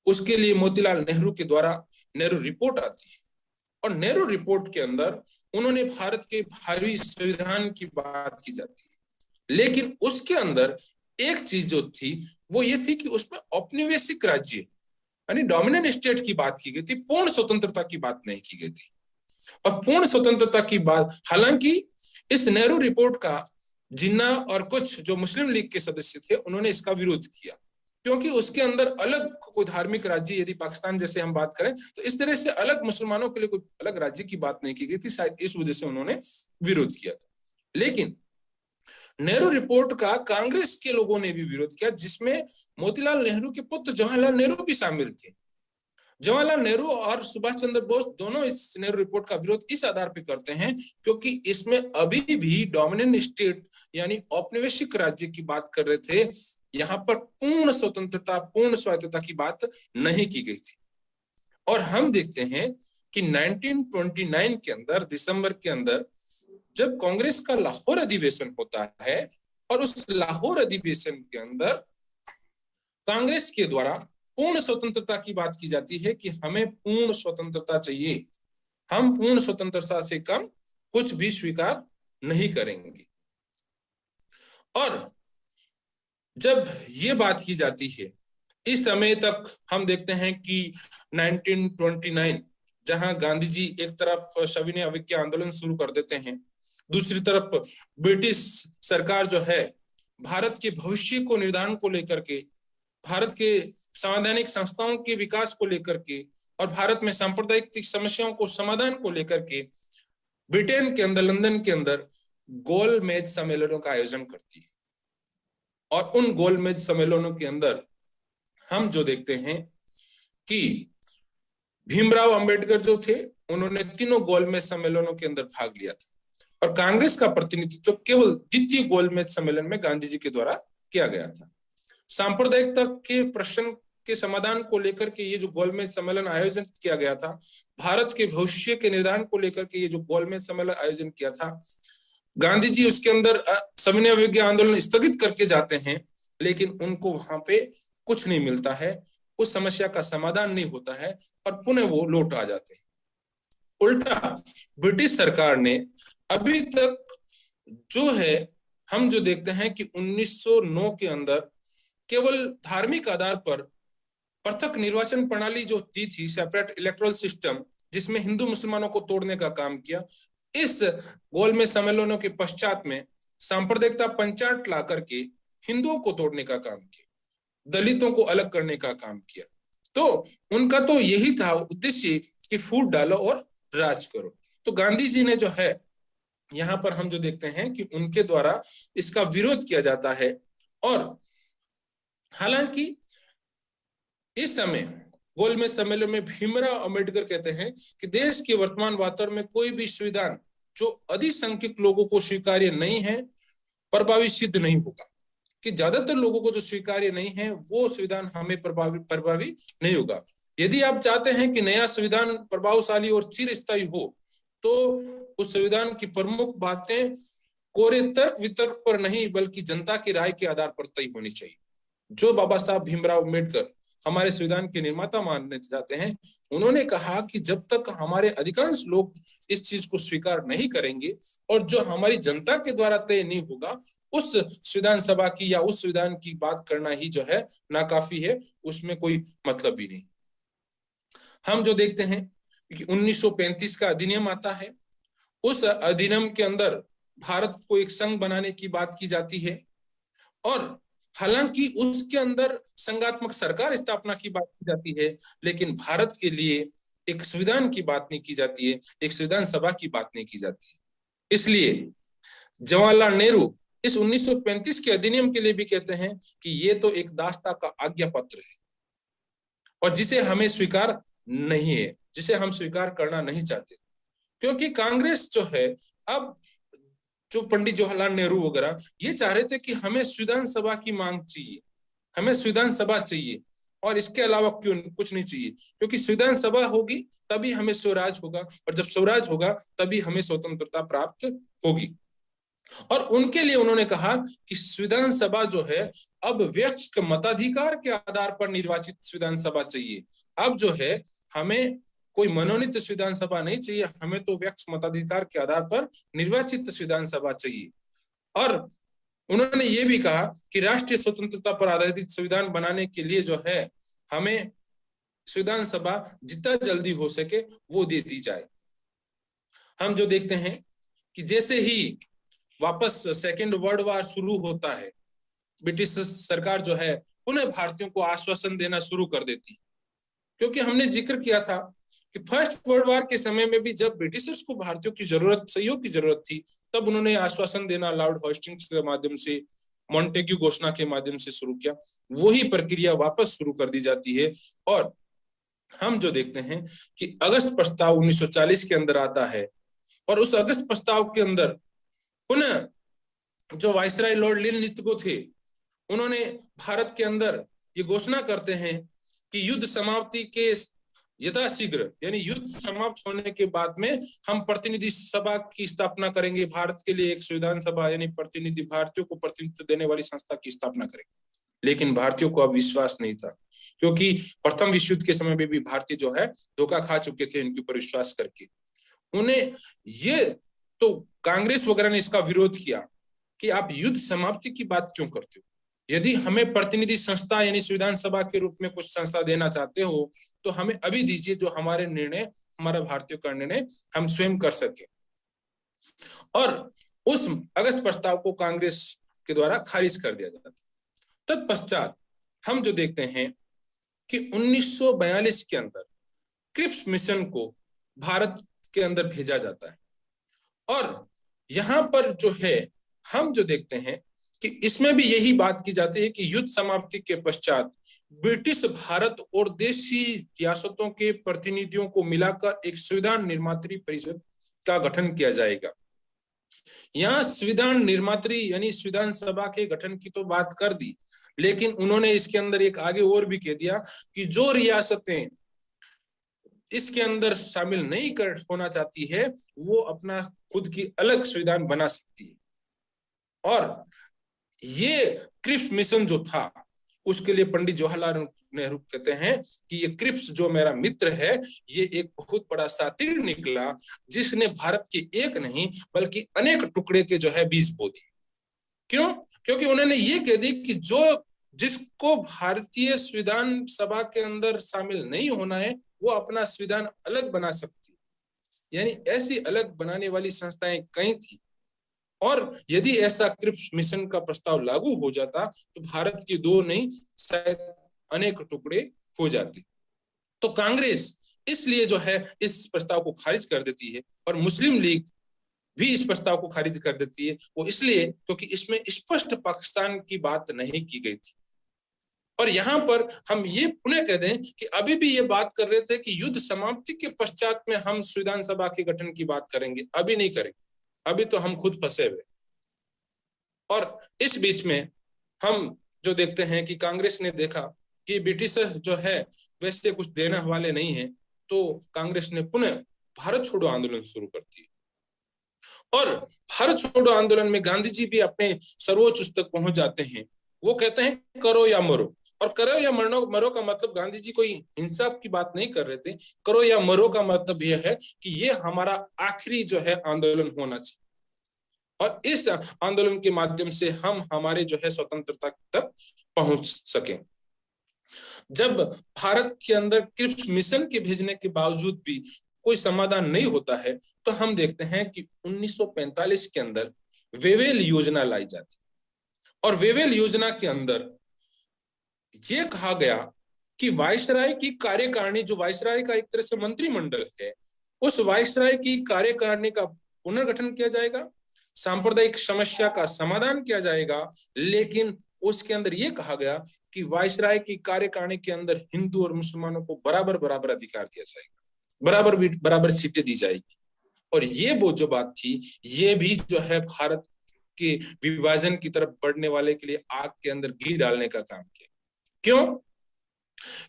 उसके लिए मोतीलाल नेहरू के द्वारा नेहरू रिपोर्ट आती है और नेहरू रिपोर्ट के अंदर उन्होंने भारत के भावी संविधान की बात की जाती है, लेकिन उसके अंदर एक चीज जो थी वो ये थी कि उसमें औपनिवेशिक राज्य यानी डोमिनेंट स्टेट की बात की गई थी, पूर्ण स्वतंत्रता की बात नहीं की गई थी। और पूर्ण स्वतंत्रता की बात, हालांकि इस नेहरू रिपोर्ट का जिन्ना और कुछ जो मुस्लिम लीग के सदस्य थे उन्होंने इसका विरोध किया, क्योंकि उसके अंदर अलग कोई धार्मिक राज्य, यदि पाकिस्तान जैसे हम बात करें तो इस तरह से अलग मुसलमानों के लिए कोई अलग राज्य की बात नहीं की गई थी, शायद इस वजह से उन्होंने विरोध किया था। लेकिन नेहरू रिपोर्ट का कांग्रेस के लोगों ने भी विरोध किया, जिसमें मोतीलाल नेहरू के पुत्र जवाहरलाल नेहरू भी शामिल थे। जवाहरलाल नेहरू और सुभाष चंद्र बोस दोनों इस नेहरू रिपोर्ट का विरोध इस आधार पर करते हैं क्योंकि इसमें अभी भी डोमिनेंट स्टेट यानी औपनिवेशिक राज्य की बात कर रहे थे, यहां पर पूर्ण स्वतंत्रता, पूर्ण स्वायत्तता की बात नहीं की गई थी। और हम देखते हैं कि 1929 के अंदर, दिसंबर के अंदर, जब कांग्रेस का लाहौर अधिवेशन होता है और उस लाहौर अधिवेशन के अंदर कांग्रेस के द्वारा पूर्ण स्वतंत्रता की बात की जाती है कि हमें पूर्ण स्वतंत्रता चाहिए, हम पूर्ण स्वतंत्रता से कम कुछ भी स्वीकार नहीं करेंगे। और जब ये बात की जाती है, इस समय तक हम देखते हैं कि 1929 जहां गांधी जी एक तरफ सविनय अवज्ञा आंदोलन शुरू कर देते हैं, दूसरी तरफ ब्रिटिश सरकार जो है भारत के भविष्य को निर्धारण को लेकर के, भारत के संवैधानिक संस्थाओं के विकास को लेकर के और भारत में सांप्रदायिक समस्याओं को समाधान को लेकर के ब्रिटेन के अंदर, लंदन के अंदर गोलमेज सम्मेलनों का आयोजन करती है। और उन गोलमेज सम्मेलनों के अंदर हम जो देखते हैं कि भीमराव अंबेडकर जो थे उन्होंने तीनों गोलमेज सम्मेलनों के अंदर भाग लिया था और कांग्रेस का प्रतिनिधित्व केवल द्वितीय गोलमेज सम्मेलन में गांधी जी के द्वारा किया गया था। सांप्रदायिकता के प्रश्न के समाधान को लेकर के ये जो गोलमेज सम्मेलन आयोजन किया गया था, भारत के भविष्य के निर्धारण को लेकर के ये जो गोलमेज सम्मेलन आयोजन किया था, गांधी जी उसके अंदर सविनय अवज्ञा आंदोलन स्थगित करके जाते हैं, लेकिन उनको वहां पे कुछ नहीं मिलता है, उस समस्या का समाधान नहीं होता है और पुनः वो लौट आ जाते हैं। उल्टा ब्रिटिश सरकार ने अभी तक जो है, हम जो देखते हैं कि 1909 के अंदर केवल धार्मिक आधार पर पृथक निर्वाचन प्रणाली जो दी थी, सेपरेट इलेक्टोरल सिस्टम, जिसमें हिंदू मुसलमानों को तोड़ने का काम किया, इस गोलमेज सम्मेलनों के पश्चात में सांप्रदायिकता पंचायत ला करके हिंदुओं को तोड़ने का काम किया, दलितों को अलग करने का काम किया। तो उनका तो यही था उद्देश्य कि फूट डालो और राज करो। तो गांधी जी ने जो है, यहाँ पर हम जो देखते हैं कि उनके द्वारा इसका विरोध किया जाता है। और हालांकि इस समय गोलमेज सम्मेलन में भीमराव अंबेडकर कहते हैं कि देश के वर्तमान वातावरण में कोई भी संविधान जो अधिसंख्यक लोगों को स्वीकार्य नहीं है प्रभावी सिद्ध नहीं होगा, कि ज्यादातर लोगों को जो स्वीकार्य नहीं है वो संविधान हमें प्रभावी नहीं होगा। यदि आप चाहते हैं कि नया संविधान प्रभावशाली और चिरस्थायी हो तो उस संविधान की प्रमुख बातें कोरे तर्क वितर्क पर नहीं बल्कि जनता की राय के आधार पर तय होनी चाहिए। जो बाबा साहब भीमराव अम्बेडकर हमारे संविधान के निर्माता मानने जाते हैं, उन्होंने कहा कि जब तक हमारे अधिकांश लोग इस चीज को स्वीकार नहीं करेंगे और जो हमारी जनता के द्वारा तय नहीं होगा, उस संविधान सभा की या उस संविधान की बात करना ही जो है नाकाफी है, उसमें कोई मतलब ही नहीं। हम जो देखते हैं कि 1935 का अधिनियम आता है, उस अधिनियम के अंदर भारत को एक संघ बनाने की बात की जाती है और हालांकि उसके अंदर संघात्मक सरकार स्थापना की बात की जाती है, लेकिन भारत के लिए एक संविधान की बात नहीं की जाती है, एक संविधान सभा की बात नहीं की जाती है। इसलिए जवाहरलाल नेहरू इस 1935 के अधिनियम के लिए भी कहते हैं कि ये तो एक दास्ता का आज्ञा पत्र है और जिसे हमें स्वीकार नहीं है, जिसे हम स्वीकार करना नहीं चाहते, क्योंकि कांग्रेस जो है, अब जो पंडित जवाहरलाल नेहरू वगैरह ये चाह रहे थे कि हमें संविधान सभा की मांग चाहिए, हमें संविधान सभा चाहिए और इसके अलावा क्यों कुछ नहीं चाहिए, क्योंकि संविधान सभा होगी तभी हमें स्वराज होगा, और जब स्वराज होगा तभी हमें स्वतंत्रता प्राप्त होगी। और उनके लिए उन्होंने कहा कि संविधान सभा जो है अब व्यक्ति के मताधिकार के आधार पर निर्वाचित संविधान सभा चाहिए। अब जो है हमें कोई मनोनीत संविधान सभा नहीं चाहिए, हमें तो व्यक्ति मताधिकार के आधार पर निर्वाचित संविधान सभा चाहिए। और उन्होंने ये भी कहा कि राष्ट्रीय स्वतंत्रता पर आधारित संविधान बनाने के लिए जो है हमें संविधान सभा जितना जल्दी हो सके वो दे दी जाए। हम जो देखते हैं कि जैसे ही वापस सेकेंड वर्ल्ड वॉर शुरू होता है, ब्रिटिश सरकार जो है पुनः भारतीयों को आश्वासन देना शुरू कर देती, क्योंकि हमने जिक्र किया था कि फर्स्ट वर्ल्ड वॉर के समय में भी जब ब्रिटिशर्स को भारतीयों की जरूरत, सहयोग की जरूरत थी, तब उन्होंने आश्वासन देना लॉर्ड होस्टिंग्स के माध्यम से, मॉन्टेग्यू घोषणा के माध्यम से शुरू किया। वही प्रक्रिया वापस शुरू कर दी जाती है। और हम जो देखते हैं कि अगस्त प्रस्ताव 1940 के अंदर आता है, और उस अगस्त प्रस्ताव के अंदर पुनः जो वायसराय लॉर्ड लिनलिथगो थे, उन्होंने भारत के अंदर ये घोषणा करते हैं कि युद्ध समाप्ति के यथाशीघ्र, यानी युद्ध समाप्त होने के बाद में हम प्रतिनिधि सभा की स्थापना करेंगे, भारत के लिए एक संविधान सभा यानी प्रतिनिधि, भारतीयों को प्रतिनिधित्व देने वाली संस्था की स्थापना करेंगे। लेकिन भारतीयों को अब विश्वास नहीं था, क्योंकि प्रथम विश्व युद्ध के समय में भी भारतीय जो है धोखा खा चुके थे इनके ऊपर विश्वास करके। उन्हें ये तो कांग्रेस वगैरह ने इसका विरोध किया कि आप युद्ध समाप्ति की बात क्यों करते हो, यदि हमें प्रतिनिधि संस्था यानी संविधान सभा के रूप में कुछ संस्था देना चाहते हो तो हमें अभी दीजिए, जो हमारे निर्णय, हमारा भारतीयों का निर्णय हम स्वयं कर सके। और उस अगस्त प्रस्ताव को कांग्रेस के द्वारा खारिज कर दिया जाता। तत्पश्चात हम जो देखते हैं कि 1942 के अंदर क्रिप्स मिशन को भारत के अंदर भेजा जाता है, और यहां पर जो है हम जो देखते हैं कि इसमें भी यही बात की जाती है कि युद्ध समाप्ति के पश्चात ब्रिटिश भारत और देशी रियासतों के प्रतिनिधियों को मिलाकर एक संविधान निर्मात्री परिषद का गठन किया जाएगा। यहाँ संविधान निर्मात्री यानी संविधान सभा के गठन की तो बात कर दी, लेकिन उन्होंने इसके अंदर एक आगे और भी कह दिया कि जो रियासतें इसके अंदर शामिल नहीं कर होना चाहती है वो अपना खुद की अलग संविधान बना सकती है। और ये क्रिप्स मिशन जो था उसके लिए पंडित जवाहरलाल नेहरू कहते हैं कि ये क्रिप्स जो मेरा मित्र है ये एक बहुत बड़ा सातिर निकला, जिसने भारत के एक नहीं बल्कि अनेक टुकड़े के जो है बीज बो दिए। क्यों? क्योंकि उन्होंने ये कह दी कि जो जिसको भारतीय संविधान सभा के अंदर शामिल नहीं होना है वो अपना संविधान अलग बना सकती है। यानी ऐसी अलग बनाने वाली संस्थाएं कई थी, और यदि ऐसा क्रिप्स मिशन का प्रस्ताव लागू हो जाता तो भारत के दो नहीं शायद अनेक टुकड़े हो जाते। तो कांग्रेस इसलिए जो है इस प्रस्ताव को खारिज कर देती है, और मुस्लिम लीग भी इस प्रस्ताव को खारिज कर देती है। वो इसलिए क्योंकि इसमें स्पष्ट पाकिस्तान की बात नहीं की गई थी। और यहाँ पर हम ये पुनः कह दें कि अभी भी ये बात कर रहे थे कि युद्ध समाप्ति के पश्चात में हम संविधान सभा के गठन की बात करेंगे, अभी नहीं करेंगे, अभी तो हम खुद फंसे हुए। और इस बीच में हम जो देखते हैं कि कांग्रेस ने देखा कि ब्रिटिश जो है वैसे कुछ देने वाले नहीं है, तो कांग्रेस ने पुनः भारत छोड़ो आंदोलन शुरू कर दिया। और भारत छोड़ो आंदोलन में गांधी जी भी अपने सर्वोच्च उच्च तक पहुंच जाते हैं। वो कहते हैं करो या मरो, और करो या मरो का मतलब गांधी जी कोई हिंसा की बात नहीं कर रहे थे। करो या मरो का मतलब यह है कि ये हमारा आखिरी जो है आंदोलन होना चाहिए, और इस आंदोलन के माध्यम से हम हमारे जो है स्वतंत्रता तक पहुंच सकें। जब भारत के अंदर क्रिप्स मिशन के भेजने के बावजूद भी कोई समाधान नहीं होता है, तो हम देखते हैं कि 1945 के अंदर वेवेल योजना लाई जाती, और वेवेल योजना के अंदर ये कहा गया कि वायसराय की कार्यकारिणी, जो वायसराय का एक तरह से मंत्रिमंडल है, उस वायसराय की कार्यकारिणी का पुनर्गठन किया जाएगा, सांप्रदायिक समस्या का समाधान किया जाएगा, लेकिन उसके अंदर यह कहा गया कि वायसराय की कार्यकारिणी के अंदर हिंदू और मुसलमानों को बराबर बराबर अधिकार दिया जाएगा, बराबर बराबर सीटें दी जाएगी। और ये वो जो बात थी, ये भी जो है भारत के विभाजन की तरफ बढ़ने वाले के लिए आग के अंदर घी डालने का काम किया। क्यों?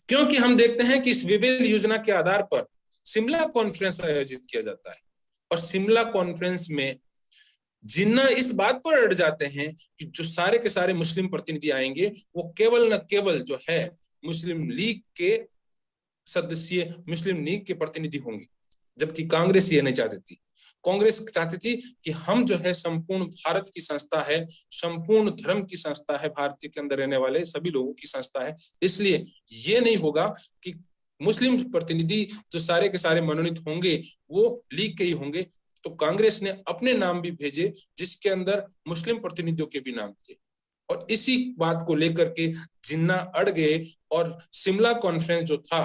क्योंकि हम देखते हैं कि इस विवेल योजना के आधार पर शिमला कॉन्फ्रेंस आयोजित किया जाता है, और शिमला कॉन्फ्रेंस में जिन्ना इस बात पर अड़ जाते हैं कि जो सारे के सारे मुस्लिम प्रतिनिधि आएंगे वो केवल न केवल जो है मुस्लिम लीग के सदस्य, मुस्लिम लीग के प्रतिनिधि होंगे, जबकि कांग्रेस ये नहीं चाहती थी। कांग्रेस चाहती थी कि हम जो है संपूर्ण भारत की संस्था है, संपूर्ण धर्म की संस्था है, भारत के अंदर रहने वाले सभी लोगों की संस्था है, इसलिए ये नहीं होगा कि मुस्लिम प्रतिनिधि जो सारे के सारे मनोनीत होंगे वो लीग के ही होंगे। तो कांग्रेस ने अपने नाम भी भेजे जिसके अंदर मुस्लिम प्रतिनिधियों के भी नाम थे, और इसी बात को लेकर के जिन्ना अड़ गए और शिमला कॉन्फ्रेंस जो था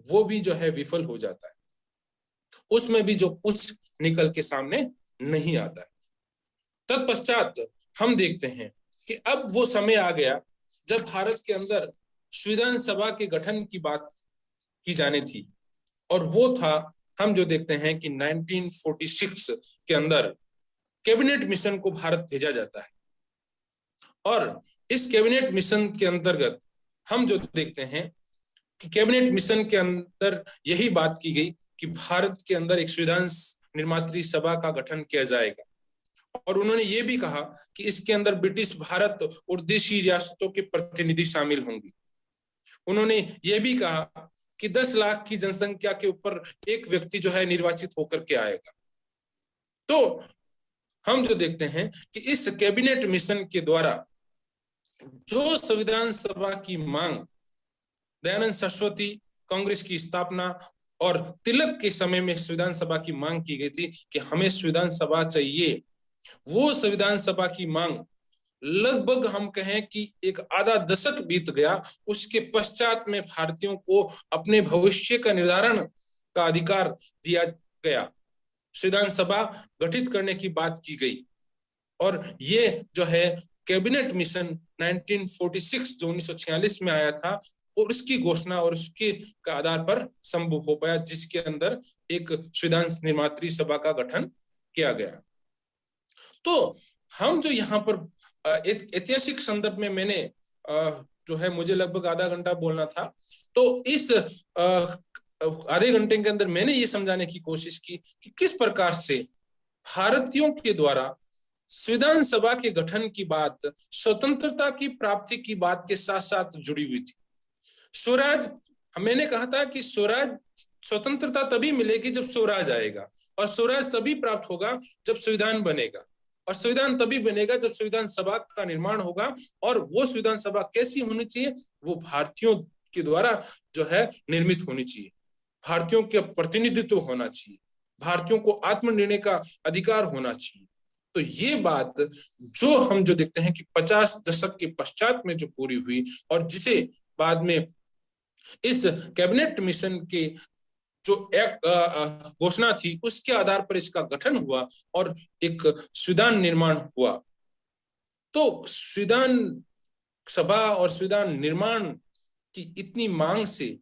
वो भी जो है विफल हो जाता है। उसमें भी जो कुछ निकल के सामने नहीं आता है। तत्पश्चात हम देखते हैं कि अब वो समय आ गया जब भारत के अंदर संविधान सभा के गठन की बात की जानी थी, और वो था, हम जो देखते हैं कि 1946 के अंदर कैबिनेट मिशन को भारत भेजा जाता है, और इस कैबिनेट मिशन के अंतर्गत हम जो देखते हैं कि कैबिनेट मिशन के अंदर यही बात की गई कि भारत के अंदर एक संविधान निर्मात्री सभा का गठन किया जाएगा, और उन्होंने ये भी कहा कि इसके अंदर ब्रिटिश भारत और देशी रियासतों के प्रतिनिधि शामिल होंगे। उन्होंने ये भी कहा कि 10 लाख की जनसंख्या के ऊपर एक व्यक्ति जो है निर्वाचित होकर के आएगा। तो हम जो देखते हैं कि इस कैबिनेट मिशन के द्वारा जो संविधान सभा की मांग दयानंद सरस्वती, कांग्रेस की स्थापना और तिलक के समय में संविधान सभा की मांग की गई थी कि हमें संविधान सभा चाहिए, वो संविधान सभा की मांग लगभग हम कहें कि एक आधा दशक बीत गया। उसके पश्चात में भारतीयों को अपने भविष्य का निर्धारण का अधिकार दिया गया, संविधान सभा गठित करने की बात की गई, और ये जो है कैबिनेट मिशन 1946 जो 1946 में आया था, और उसकी घोषणा और उसके का आधार पर संभव हो पाया, जिसके अंदर एक संविधान निर्मात्री सभा का गठन किया गया। तो हम जो यहाँ पर ऐतिहासिक संदर्भ में मैंने जो है मुझे लगभग आधा घंटा बोलना था, तो इस आधे घंटे के अंदर मैंने ये समझाने की कोशिश की कि किस प्रकार से भारतीयों के द्वारा संविधान सभा के गठन की बात स्वतंत्रता की प्राप्ति की बात के साथ साथ जुड़ी हुई थी। स्वराज, मैंने कहा था कि स्वराज स्वतंत्रता तभी मिलेगी जब स्वराज आएगा, और स्वराज तभी प्राप्त होगा जब संविधान बनेगा, और संविधान तभी बनेगा जब संविधान सभा का निर्माण होगा। और वो संविधान सभा कैसी होनी चाहिए? वो भारतीयों के द्वारा जो है निर्मित होनी चाहिए, भारतीयों के प्रतिनिधित्व होना चाहिए, भारतीयों को आत्मनिर्णय का अधिकार होना चाहिए। तो ये बात जो हम जो देखते हैं कि 50 दशक के पश्चात में जो पूरी हुई, और जिसे बाद में इस कैबिनेट मिशन के जो एक घोषणा थी उसके आधार पर इसका गठन हुआ और एक संविधान निर्माण हुआ। तो संविधान सभा और संविधान निर्माण की इतनी मांग से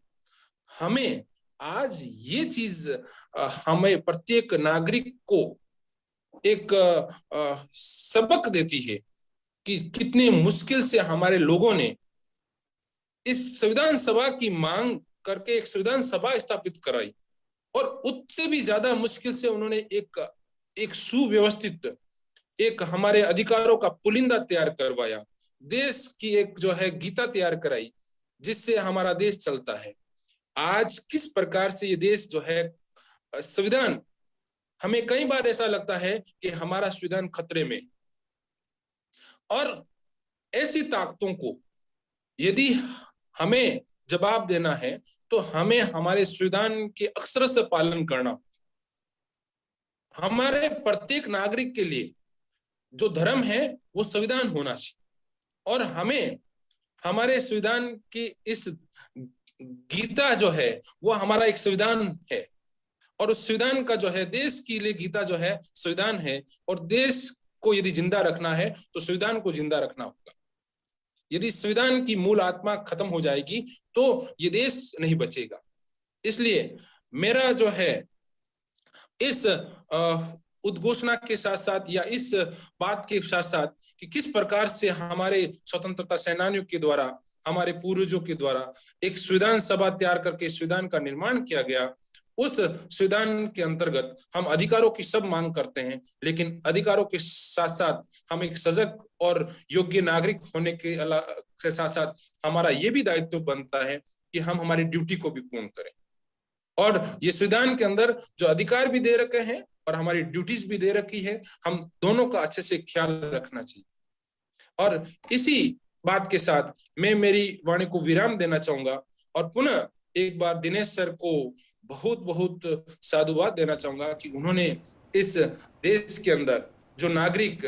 हमें आज ये चीज हमें प्रत्येक नागरिक को एक सबक देती है कि कितनी मुश्किल से हमारे लोगों ने इस संविधान सभा की मांग करके एक संविधान सभा स्थापित कराई, और उससे भी ज्यादा मुश्किल से उन्होंने एक सुव्यवस्थित एक हमारे अधिकारों का पुलिंदा तैयार करवाया, देश की एक जो है गीता तैयार कराई जिससे हमारा देश चलता है। आज किस प्रकार से ये देश जो है संविधान, हमें कई बार ऐसा लगता है कि हमारा संविधान खतरे में, और ऐसी ताकतों को यदि हमें जवाब देना है तो हमें हमारे संविधान के अक्षर से पालन करना। हमारे प्रत्येक नागरिक के लिए जो धर्म है वो संविधान होना चाहिए, और हमें हमारे संविधान की इस गीता जो है वो हमारा एक संविधान है, और उस संविधान का जो है देश के लिए गीता जो है संविधान है, और देश को यदि जिंदा रखना है तो संविधान को जिंदा रखना होगा। यदि संविधान की मूल आत्मा खत्म हो जाएगी तो ये देश नहीं बचेगा। इसलिए मेरा जो है इस उद्घोषणा के साथ साथ या इस बात के साथ साथ कि किस प्रकार से हमारे स्वतंत्रता सेनानियों के द्वारा हमारे पूर्वजों के द्वारा एक संविधान सभा तैयार करके संविधान का निर्माण किया गया, उस संविधान के अंतर्गत हम अधिकारों की सब मांग करते हैं, लेकिन अधिकारों के साथ साथ हम एक सजग और योग्य नागरिक होने के साथ साथ हमारा ये भी दायित्व बनता है कि हम हमारी ड्यूटी को भी पूर्ण करें। और ये संविधान के अंदर जो अधिकार भी दे रखे हैं और हमारी ड्यूटीज भी दे रखी है, हम दोनों का अच्छे से ख्याल रखना चाहिए। और इसी बात के साथ मैं मेरी वाणी को विराम देना चाहूंगा और पुनः एक बार दिनेश सर को बहुत बहुत साधुवाद देना चाहूंगा कि उन्होंने इस देश के अंदर जो नागरिक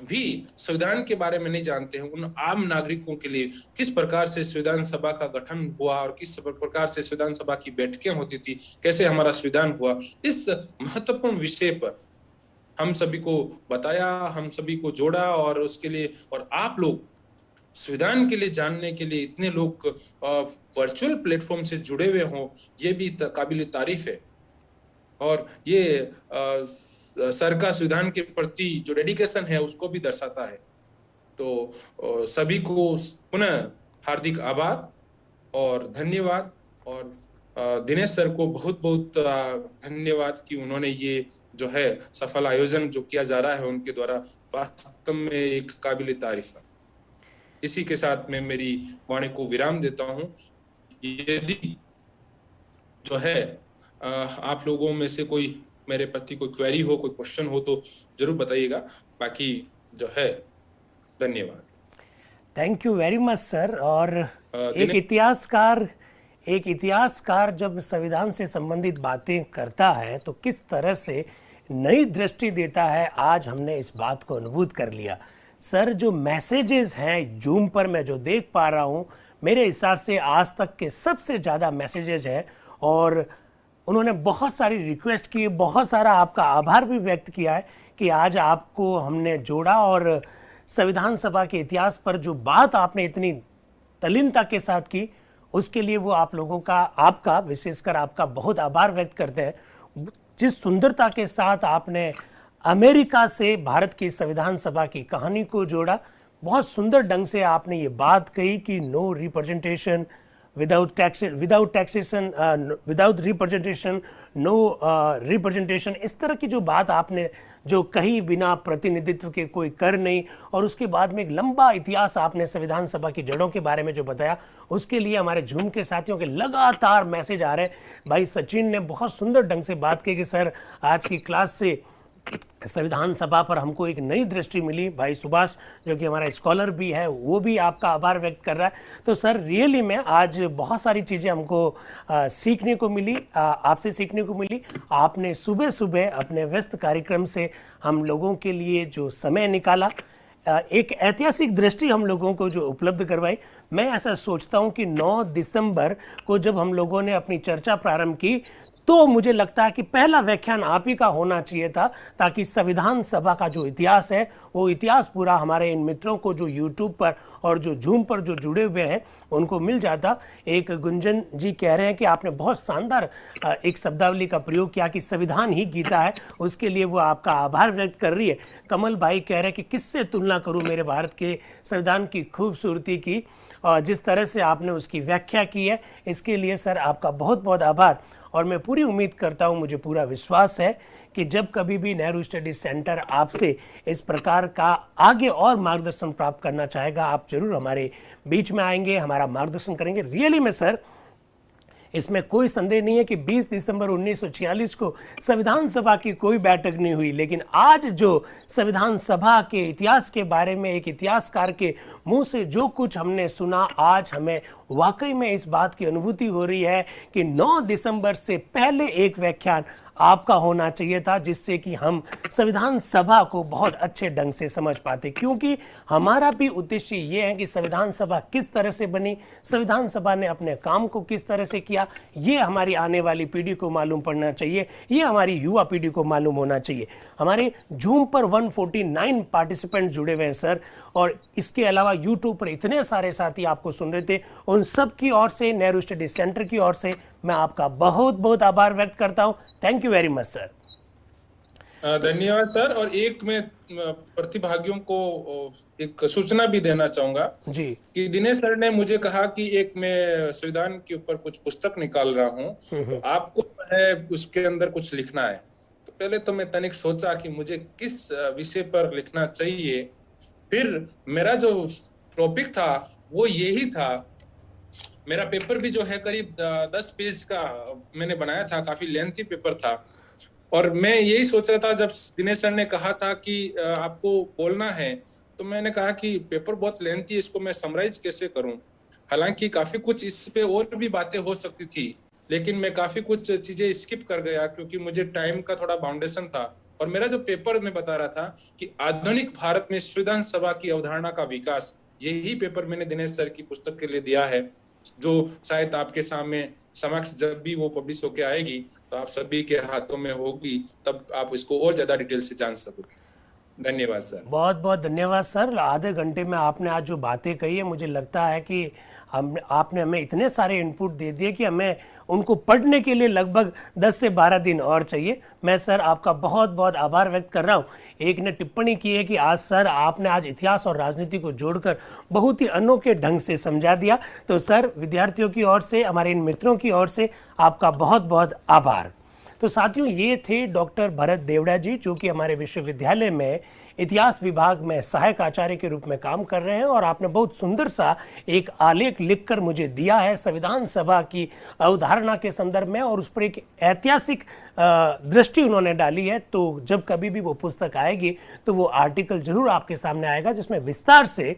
भी संविधान के बारे में नहीं जानते हैं, उन आम नागरिकों के लिए किस प्रकार से संविधान सभा का गठन हुआ और किस प्रकार से संविधान सभा की बैठकें होती थी, कैसे हमारा संविधान हुआ, इस महत्वपूर्ण विषय पर हम सभी को बताया, हम सभी को जोड़ा। और उसके लिए और आप लोग संविधान के लिए जानने के लिए इतने लोग वर्चुअल प्लेटफॉर्म से जुड़े हुए हों, ये भी काबिल तारीफ है। और ये सर का संविधान के प्रति जो डेडिकेशन है उसको भी दर्शाता है। तो सभी को पुनः हार्दिक आभार और धन्यवाद। और दिनेश सर को बहुत बहुत धन्यवाद कि उन्होंने ये जो है सफल आयोजन जो किया जा रहा है उनके द्वारा वास्तव में एक काबिल तारीफ है। इसी के साथ मैं मेरी वाणी को विराम देता हूं। यदि जो है आप लोगों में से कोई मेरे प्रति कोई क्वेरी हो, कोई क्वेश्चन हो तो जरूर बताइएगा। बाकी जो है धन्यवाद। Thank you very much sir. और एक इतिहासकार जब संविधान से संबंधित बातें करता है तो किस तरह से नई दृष्टि देता है, आज हमने इस बात को अनुभूत कर लिया। सर जो मैसेजेस हैं जूम पर मैं जो देख पा रहा हूँ, मेरे हिसाब से आज तक के सबसे ज़्यादा मैसेजेस हैं। और उन्होंने बहुत सारी रिक्वेस्ट की, बहुत सारा आपका आभार भी व्यक्त किया है कि आज आपको हमने जोड़ा और संविधान सभा के इतिहास पर जो बात आपने इतनी तल्लीनता के साथ की, उसके लिए वो आप लोगों का, आपका विशेषकर आपका बहुत आभार व्यक्त करते हैं। जिस सुंदरता के साथ आपने अमेरिका से भारत की संविधान सभा की कहानी को जोड़ा, बहुत सुंदर ढंग से आपने ये बात कही कि no representation without taxation, without representation no representation, इस तरह की जो बात आपने जो कही, बिना प्रतिनिधित्व के कोई कर नहीं। और उसके बाद में एक लंबा इतिहास आपने संविधान सभा की जड़ों के बारे में जो बताया, उसके लिए हमारे झूम के साथियों के लगातार मैसेज आ रहे हैं। भाई सचिन ने बहुत सुंदर ढंग से बात की कि सर आज की क्लास से संविधान सभा पर हमको एक नई दृष्टि मिली। भाई सुभाष जो कि हमारा स्कॉलर भी है, वो भी आपका आभार व्यक्त कर रहा है। तो सर रियली में आज बहुत सारी चीज़ें हमको सीखने को मिली, आपसे सीखने को मिली। आपने सुबह सुबह अपने व्यस्त कार्यक्रम से हम लोगों के लिए जो समय निकाला, एक ऐतिहासिक दृष्टि हम लोगों को जो उपलब्ध करवाई। मैं ऐसा सोचता हूँ कि 9 दिसंबर को जब हम लोगों ने अपनी चर्चा प्रारंभ की तो मुझे लगता है कि पहला व्याख्यान आप ही का होना चाहिए था, ताकि संविधान सभा का जो इतिहास है वो इतिहास पूरा हमारे इन मित्रों को जो यूट्यूब पर और जो जूम पर जो जुड़े हुए हैं उनको मिल जाता। एक गुंजन जी कह रहे हैं कि आपने बहुत शानदार एक शब्दावली का प्रयोग किया कि संविधान ही गीता है, उसके लिए वो आपका आभार व्यक्त कर रही है। कमल भाई कह रहे हैं कि किससे तुलना करूं मेरे भारत के संविधान की खूबसूरती की, और जिस तरह से आपने उसकी व्याख्या की है, इसके लिए सर आपका बहुत बहुत आभार। और मैं पूरी उम्मीद करता हूं, मुझे पूरा विश्वास है कि जब कभी भी नेहरू स्टडी सेंटर आपसे इस प्रकार का आगे और मार्गदर्शन प्राप्त करना चाहेगा, आप जरूर हमारे बीच में आएंगे, हमारा मार्गदर्शन करेंगे। रियली में सर इसमें कोई संदेह नहीं है कि 20 दिसंबर 1946 को संविधान सभा की कोई बैठक नहीं हुई, लेकिन आज जो संविधान सभा के इतिहास के बारे में एक इतिहासकार के मुंह से जो कुछ हमने सुना, आज हमें वाकई में इस बात की अनुभूति हो रही है कि 9 दिसंबर से पहले एक व्याख्यान आपका होना चाहिए था, जिससे कि हम संविधान सभा को बहुत अच्छे ढंग से समझ पाते। क्योंकि हमारा भी उद्देश्य ये है कि संविधान सभा किस तरह से बनी, संविधान सभा ने अपने काम को किस तरह से किया, ये हमारी आने वाली पीढ़ी को मालूम पड़ना चाहिए, ये हमारी युवा पीढ़ी को मालूम होना चाहिए। हमारे जूम पर 149 पार्टिसिपेंट जुड़े हुए हैं सर, और इसके अलावा यूट्यूब पर इतने सारे साथी आपको सुन रहे थे। उन सब की ओर से, नेहरू स्टडी सेंटर की ओर से मैं आपका बहुत बहुत आभार व्यक्त करता हूं। Thank you very much sir. धन्यवाद सर। और एक मैं प्रतिभागियों को एक सूचना भी देना चाहूंगा जी। कि दिनेश सर ने मुझे कहा कि एक मैं संविधान के ऊपर कुछ पुस्तक निकाल रहा हूं, तो आपको है उसके अंदर कुछ लिखना है। तो पहले तो मैं तनिक सोचा कि मुझे किस विषय पर लिखना चाहिए। फिर मेरा जो टॉपिक था वो यही था। मेरा पेपर भी जो है करीब 10 पेज का मैंने बनाया था, काफी लेंथी पेपर था। और मैं यही सोच रहा था जब दिनेश सर ने कहा था कि आपको बोलना है, तो मैंने कहा कि पेपर बहुत लेंथी है, इसको मैं समराइज कैसे करूं। हालांकि काफी कुछ इस पे और भी बातें हो सकती थी, लेकिन मैं काफी कुछ चीजें स्किप कर गया क्योंकि मुझे टाइम का थोड़ा बाउंडेशन था। और मेरा जो पेपर में बता रहा था कि आधुनिक भारत में संविधान सभा की अवधारणा का विकास, यही पेपर मैंने दिनेश सर की पुस्तक के लिए दिया है, जो शायद आपके सामने समक्ष जब भी वो पब्लिश होके आएगी तो आप सभी के हाथों में होगी, तब आप इसको और ज्यादा डिटेल से जान सकोगे। धन्यवाद सर। बहुत बहुत धन्यवाद सर। आधे घंटे में आपने आज जो बातें कही है, मुझे लगता है कि आपने हमें इतने सारे इनपुट दे दिए कि हमें उनको पढ़ने के लिए लगभग 10 से 12 दिन और चाहिए। मैं सर आपका बहुत बहुत आभार व्यक्त कर रहा हूँ। एक ने टिप्पणी की है कि आज सर आपने आज इतिहास और राजनीति को जोड़कर बहुत ही अनोखे ढंग से समझा दिया। तो सर, विद्यार्थियों की ओर से, हमारे इन मित्रों की ओर से आपका बहुत बहुत आभार। तो साथियों, ये थे डॉक्टर भरत देवड़ा जी, जो कि हमारे विश्वविद्यालय में इतिहास विभाग में सहायक आचार्य के रूप में काम कर रहे हैं। और आपने बहुत सुंदर सा एक आलेख लिखकर मुझे दिया है संविधान सभा की अवधारणा के संदर्भ में, और उस पर एक ऐतिहासिक दृष्टि उन्होंने डाली है। तो जब कभी भी वो पुस्तक आएगी तो वो आर्टिकल जरूर आपके सामने आएगा, जिसमें विस्तार से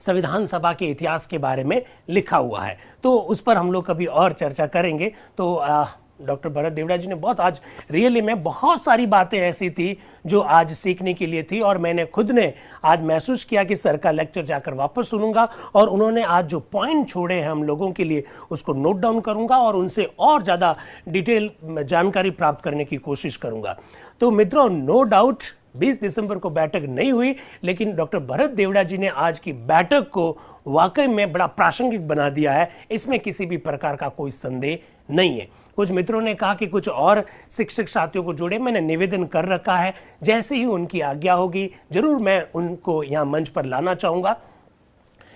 संविधान सभा के इतिहास के बारे में लिखा हुआ है। तो उस पर हम लोग कभी और चर्चा करेंगे। तो डॉक्टर भरत देवड़ा जी ने आज रियली में बहुत सारी बातें ऐसी थी जो आज सीखने के लिए थी, और मैंने खुद ने आज महसूस किया कि सर का लेक्चर जाकर वापस सुनूंगा, और उन्होंने आज जो पॉइंट छोड़े हैं हम लोगों के लिए उसको नोट डाउन करूंगा और उनसे और ज़्यादा डिटेल जानकारी प्राप्त करने की कोशिश करूंगा। तो मित्रों, नो डाउट 20 दिसंबर को बैठक नहीं हुई, लेकिन डॉक्टर भरत देवड़ा जी ने आज की बैठक को वाकई में बड़ा प्रासंगिक बना दिया है। इसमें किसी भी प्रकार का कोई संदेह नहीं है। कुछ मित्रों ने कहा कि कुछ और शिक्षक साथियों को जोड़े, मैंने निवेदन कर रखा है। जैसे ही उनकी आज्ञा होगी जरूर मैं उनको यहाँ मंच पर लाना चाहूँगा।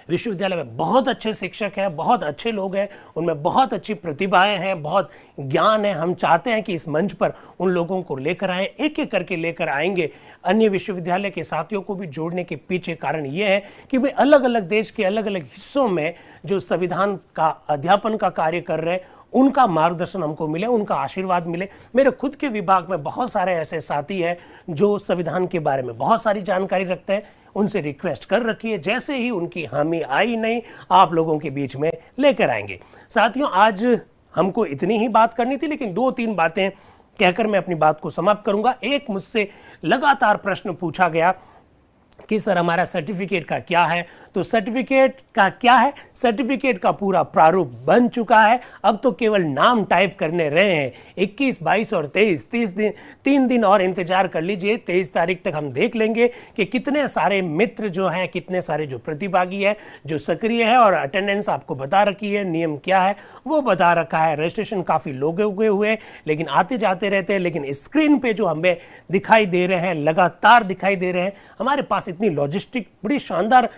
विश्वविद्यालय में बहुत अच्छे शिक्षक हैं, बहुत अच्छे लोग हैं, उनमें बहुत अच्छी प्रतिभाएं हैं, बहुत ज्ञान है। हम चाहते हैं कि इस मंच पर उन लोगों को लेकर आएँ, एक एक करके लेकर आएंगे। अन्य विश्वविद्यालय के साथियों को भी जोड़ने के पीछे कारण ये है कि वे अलग अलग देश के अलग अलग हिस्सों में जो संविधान का अध्यापन का कार्य कर रहे हैं, उनका मार्गदर्शन हमको मिले, उनका आशीर्वाद मिले। मेरे खुद के विभाग में बहुत सारे ऐसे साथी हैं जो संविधान के बारे में बहुत सारी जानकारी रखते हैं। उनसे रिक्वेस्ट कर रखी है, जैसे ही उनकी हामी आई नहीं, आप लोगों के बीच में लेकर आएंगे। साथियों, आज हमको इतनी ही बात करनी थी, लेकिन 2-3 बातें कहकर मैं अपनी बात को समाप्त करूंगा। एक, मुझसे लगातार प्रश्न पूछा गया कि सर हमारा सर्टिफिकेट का क्या है। तो सर्टिफिकेट का क्या है, सर्टिफिकेट का पूरा प्रारूप बन चुका है। अब तो केवल नाम टाइप करने रहे हैं। 21, 22 और 23, 3 दिन और इंतजार कर लीजिए। 23 तारीख तक हम देख लेंगे कि कितने सारे मित्र जो हैं, कितने सारे जो प्रतिभागी है, जो सक्रिय है, और अटेंडेंस आपको बता रखी है, नियम क्या है वो बता रखा है। रजिस्ट्रेशन काफ़ी लोग उगे हुए, लेकिन आते जाते रहते हैं। लेकिन स्क्रीन पे जो हमें दिखाई दे रहे हैं, लगातार दिखाई दे रहे हैं, हमारे पास इतनी लॉजिस्टिक बड़ी शानदार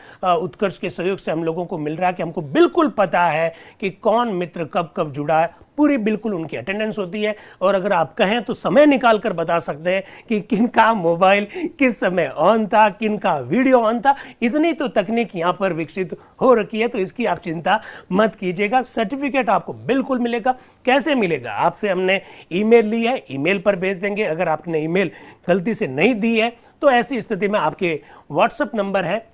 उत्कर्ष के सहयोग से हम लोगों को मिल रहा है कि हमको बिल्कुल पता है कि कौन मित्र कब कब जुड़ा है। पूरी बिल्कुल उनकी अटेंडेंस होती है, और अगर आप कहें तो समय निकाल कर बता सकते हैं कि किनका मोबाइल किस समय ऑन था, किनका वीडियो ऑन था। इतनी तो तकनीक यहाँ पर विकसित हो रखी है, तो इसकी आप चिंता मत कीजिएगा। सर्टिफिकेट आपको बिल्कुल मिलेगा। कैसे मिलेगा? आपसे हमने ईमेल ली है, ईमेल पर भेज देंगे। अगर आपने ईमेल गलती से नहीं दी है तो ऐसी स्थिति में आपके व्हाट्सएप नंबर है,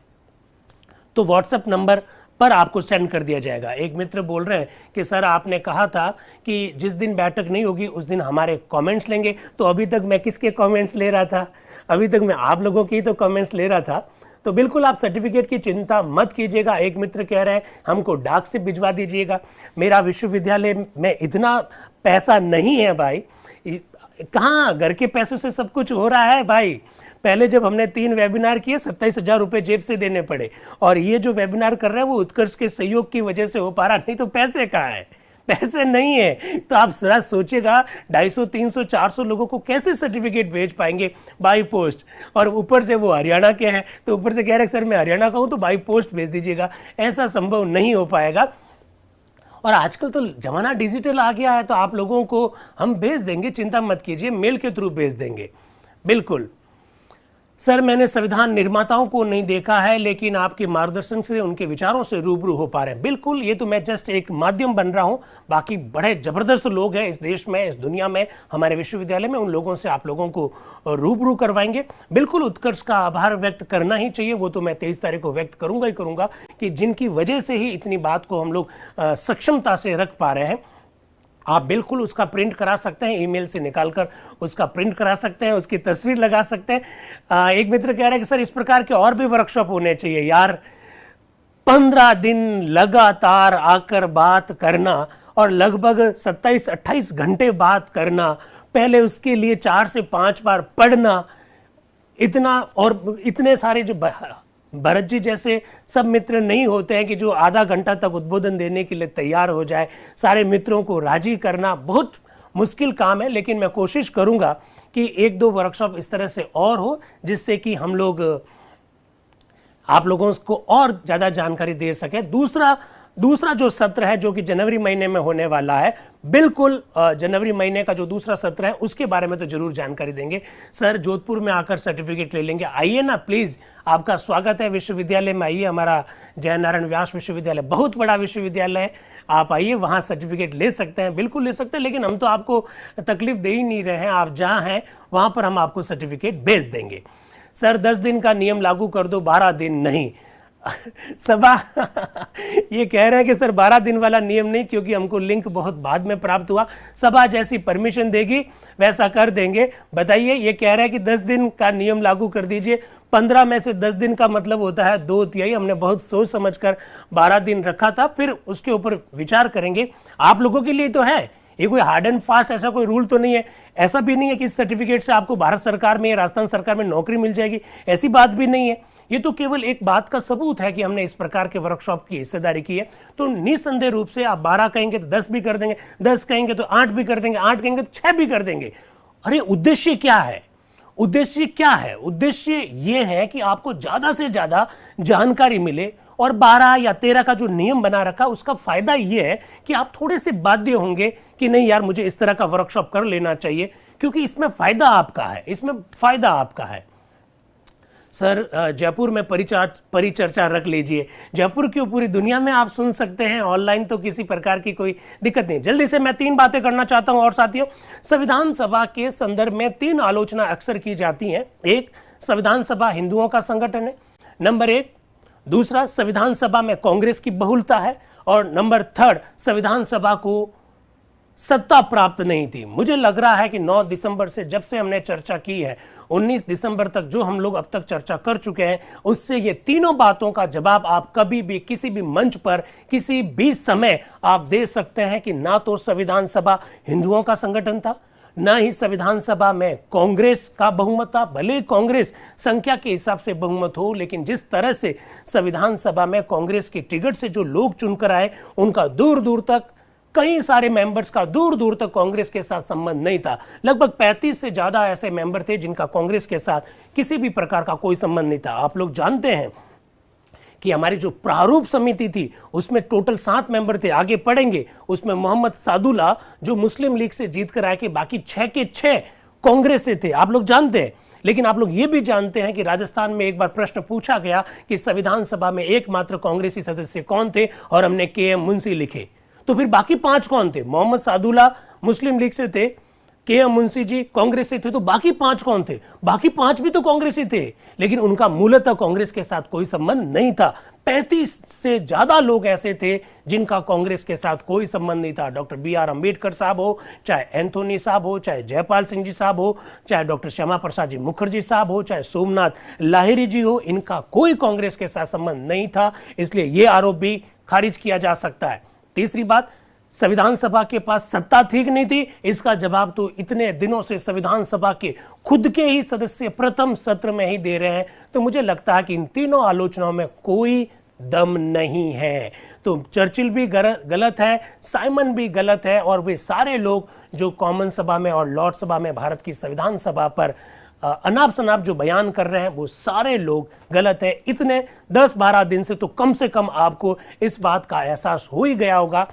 तो व्हाट्सएप नंबर पर आपको सेंड कर दिया जाएगा। एक मित्र बोल रहे हैं कि सर आपने कहा था कि जिस दिन बैठक नहीं होगी उस दिन हमारे कमेंट्स लेंगे। तो अभी तक मैं किसके कमेंट्स ले रहा था? अभी तक मैं आप लोगों के ही तो कमेंट्स ले रहा था। तो बिल्कुल आप सर्टिफिकेट की चिंता मत कीजिएगा। एक मित्र कह रहे हैं हमको डाक से भिजवा दीजिएगा। मेरा विश्वविद्यालय में इतना पैसा नहीं है भाई, कहाँ घर के पैसों से सब कुछ हो रहा है भाई। पहले जब हमने 3 वेबिनार किए 27,000 रुपये जेब से देने पड़े, और ये जो वेबिनार कर रहे हैं वो उत्कर्ष के सहयोग की वजह से हो पा रहा, नहीं तो पैसे कहाँ है। पैसे नहीं है। तो आप जरा सोचिएगा 250, 300, 400 लोगों को कैसे सर्टिफिकेट भेज पाएंगे बाई पोस्ट, और ऊपर से वो हरियाणा के हैं तो ऊपर से कह रहे सर मैं हरियाणा का हूं तो बाई पोस्ट भेज दीजिएगा। ऐसा संभव नहीं हो पाएगा। और आजकल तो जमाना डिजिटल आ गया है, तो आप लोगों को हम भेज देंगे, चिंता मत कीजिए, मेल के थ्रू भेज देंगे। बिल्कुल सर, मैंने संविधान निर्माताओं को नहीं देखा है, लेकिन आपके मार्गदर्शन से उनके विचारों से रूबरू हो पा रहे हैं। बिल्कुल, ये तो मैं जस्ट एक माध्यम बन रहा हूं, बाकी बड़े जबरदस्त लोग हैं इस देश में, इस दुनिया में, हमारे विश्वविद्यालय में, उन लोगों से आप लोगों को रूबरू करवाएंगे। बिल्कुल उत्कर्ष का आभार व्यक्त करना ही चाहिए, वो तो मैं 23 तारीख को व्यक्त करूंगा ही करूंगा, कि जिनकी वजह से ही इतनी बात को हम लोग सक्षमता से रख पा रहे हैं। आप बिल्कुल उसका प्रिंट करा सकते हैं, ईमेल से निकालकर उसका प्रिंट करा सकते हैं, उसकी तस्वीर लगा सकते हैं। एक मित्र कह रहे हैं कि सर इस प्रकार के और भी वर्कशॉप होने चाहिए। यार 15 दिन लगातार आकर बात करना और लगभग 27-28 घंटे बात करना, पहले उसके लिए 4 से 5 बार पढ़ना, इतना, और इतने सारे जो भरत जी जैसे सब मित्र नहीं होते हैं कि जो आधा घंटा तक उद्बोधन देने के लिए तैयार हो जाए। सारे मित्रों को राजी करना बहुत मुश्किल काम है, लेकिन मैं कोशिश करूंगा कि 1-2 वर्कशॉप इस तरह से और हो, जिससे कि हम लोग आप लोगों को और ज़्यादा जानकारी दे सके। दूसरा जो सत्र है, जो कि जनवरी महीने में होने वाला है, बिल्कुल जनवरी महीने का जो दूसरा सत्र है उसके बारे में तो जरूर जानकारी देंगे। सर जोधपुर में आकर सर्टिफिकेट ले लेंगे, आइए ना प्लीज़, आपका स्वागत है विश्वविद्यालय में, आइए। हमारा जय नारायण व्यास विश्वविद्यालय बहुत बड़ा विश्वविद्यालय है, आप आइए, वहाँ सर्टिफिकेट ले सकते हैं, बिल्कुल ले सकते हैं। लेकिन हम तो आपको तकलीफ दे ही नहीं रहे हैं, आप जहाँ हैं वहाँ पर हम आपको सर्टिफिकेट भेज देंगे। सर 10 दिन का नियम लागू कर दो, 12 दिन नहीं। सभा ये कह रहे हैं कि सर 12 दिन वाला नियम नहीं, क्योंकि हमको लिंक बहुत बाद में प्राप्त हुआ। सभा जैसी परमिशन देगी वैसा कर देंगे। बताइए, ये कह रहे हैं कि 10 दिन का नियम लागू कर दीजिए। 15 में से 10 दिन का मतलब होता है 2/3। हमने बहुत सोच समझकर 12 दिन रखा था, फिर उसके ऊपर विचार करेंगे। आप लोगों के लिए तो है, ये कोई हार्ड एंड फास्ट ऐसा कोई रूल तो नहीं है। ऐसा भी नहीं है कि इस सर्टिफिकेट से आपको भारत सरकार में या राजस्थान सरकार में नौकरी मिल जाएगी, ऐसी बात भी नहीं है। ये तो केवल एक बात का सबूत है कि हमने इस प्रकार के वर्कशॉप की हिस्सेदारी की है। तो निसंदेह रूप से आप 12 कहेंगे तो 10 भी कर देंगे, 10 कहेंगे तो 8 भी कर देंगे, 8 कहेंगे तो 6 भी कर देंगे। अरे उद्देश्य क्या है? उद्देश्य क्या है? उद्देश्य ये है कि आपको ज्यादा से ज्यादा जानकारी मिले, और 12 या 13 का जो नियम बना रखा उसका फायदा ये है कि आप थोड़े से बाध्य होंगे कि नहीं यार मुझे इस तरह का वर्कशॉप कर लेना चाहिए, क्योंकि इसमें फायदा आपका है, इसमें फायदा आपका है। सर जयपुर में परिचर्चा रख लीजिए। जयपुर क्यों, पूरी दुनिया में आप सुन सकते हैं, ऑनलाइन तो किसी प्रकार की कोई दिक्कत नहीं। जल्दी से मैं 3 बातें करना चाहता हूं। और साथियों, संविधान सभा के संदर्भ में 3 आलोचना अक्सर की जाती हैं। एक, संविधान सभा हिंदुओं का संगठन है, नंबर 1। दूसरा, संविधान सभा में कांग्रेस की बहुलता है, और नंबर 3, संविधान सभा को सत्ता प्राप्त नहीं थी। मुझे लग रहा है कि 9 दिसंबर से जब से हमने चर्चा की है, 19 दिसंबर तक जो हम लोग अब तक चर्चा कर चुके हैं, उससे ये तीनों बातों का जवाब आप कभी भी किसी भी मंच पर किसी भी समय आप दे सकते हैं कि ना तो संविधान सभा हिंदुओं का संगठन था, ना ही संविधान सभा में कांग्रेस का बहुमत था। भले कांग्रेस संख्या के हिसाब से बहुमत हो, लेकिन जिस तरह से संविधान सभा में कांग्रेस की टिकट से जो लोग चुनकर आए, उनका दूर दूर तक, कई सारे मेंबर्स का दूर दूर तक कांग्रेस के साथ संबंध नहीं था। लगभग 35 से ज्यादा ऐसे मेंबर थे जिनका कांग्रेस के साथ किसी भी प्रकार का कोई संबंध नहीं था। आप लोग जानते हैं कि हमारी जो प्रारूप समिति थी उसमें टोटल 7 मेंबर थे, आगे पढ़ेंगे। उसमें मोहम्मद सादुल्ला जो मुस्लिम लीग से जीत कर आए के बाकी 6 के 6 कांग्रेस से थे, आप लोग जानते हैं। लेकिन आप लोग ये भी जानते हैं कि राजस्थान में एक बार प्रश्न पूछा गया कि संविधान सभा में एकमात्र कांग्रेसी सदस्य कौन थे, और हमने KM मुंशी लिखे। तो फिर बाकी 5 कौन थे? मोहम्मद सादुल्ला मुस्लिम लीग से थे, KM मुंशी जी कांग्रेस से थे, तो बाकी 5 कौन थे? बाकी 5 भी तो कांग्रेसी थे, लेकिन उनका मूलतः कांग्रेस के साथ कोई संबंध नहीं था। 35 से ज्यादा लोग ऐसे थे जिनका कांग्रेस के साथ कोई संबंध नहीं था। डॉक्टर BR अम्बेडकर साहब हो, चाहे एंथोनी साहब हो, चाहे जयपाल सिंह जी साहब हो, चाहे डॉक्टर श्यामा प्रसाद जी मुखर्जी साहब हो, चाहे सोमनाथ लाहिरी जी हो, इनका कोई कांग्रेस के साथ संबंध नहीं था। इसलिए यह आरोप भी खारिज किया जा सकता है। तीसरी बात, संविधान सभा के पास सत्ता थी कि नहीं थी, इसका जवाब तो इतने दिनों से संविधान सभा के खुद के ही सदस्य प्रथम सत्र में ही दे रहे हैं। तो मुझे लगता है कि इन तीनों आलोचनाओं में कोई दम नहीं है। तो चर्चिल भी गलत है, साइमन भी गलत है, और वे सारे लोग जो कॉमन सभा में और लॉर्ड सभा में भारत की संविधान सभा पर अनाप शनाप जो बयान कर रहे हैं वो सारे लोग गलत है। इतने 10-12 दिन से कम से कम आपको इस बात का एहसास हो ही गया होगा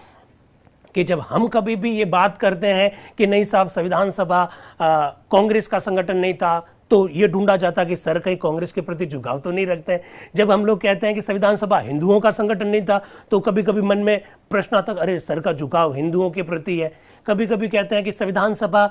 कि जब हम कभी भी ये बात करते हैं कि नहीं साहब संविधान सभा कांग्रेस का संगठन नहीं था, तो ये ढूंढा जाता कि सर कहीं कांग्रेस के प्रति झुकाव तो नहीं रखते हैं। जब हम लोग कहते हैं कि संविधान सभा हिंदुओं का संगठन नहीं था, तो कभी कभी मन में प्रश्न आता अरे सर का झुकाव हिंदुओं के प्रति है। कभी कभी कहते हैं कि संविधान सभा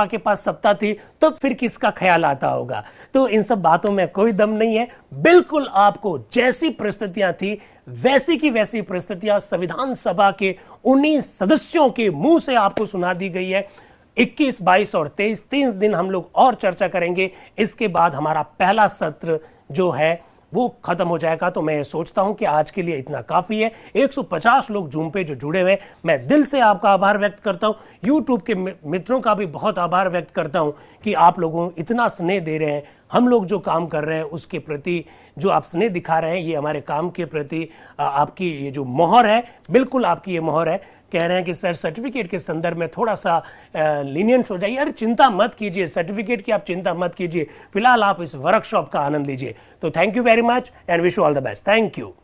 के पास सत्ता थी, तब फिर किसका ख्याल आता होगा। तो इन सब बातों में कोई दम नहीं है। बिल्कुल आपको जैसी परिस्थितियां थी वैसी की वैसी परिस्थितियां संविधान सभा के 19 सदस्यों के मुंह से आपको सुना दी गई है। 21, 22 और 23 3 दिन हम लोग और चर्चा करेंगे। इसके बाद हमारा पहला सत्र जो है वो खत्म हो जाएगा। तो मैं सोचता हूं कि आज के लिए इतना काफी है। 150 लोग जूम पे जो जुड़े हुए, मैं दिल से आपका आभार व्यक्त करता हूं। यूट्यूब के मित्रों का भी बहुत आभार व्यक्त करता हूं कि आप लोगों इतना स्नेह दे रहे हैं। हम लोग जो काम कर रहे हैं उसके प्रति जो आप स्नेह दिखा रहे हैं, ये हमारे काम के प्रति आपकी ये जो मोहर है, बिल्कुल आपकी ये मोहर है। कह रहे हैं कि सर सर्टिफिकेट के संदर्भ में थोड़ा सा लीनियंट हो जाइए। अरे चिंता मत कीजिए, सर्टिफिकेट की आप चिंता मत कीजिए, फिलहाल आप इस वर्कशॉप का आनंद लीजिए। तो thank you very much and wish you all the best. Thank you.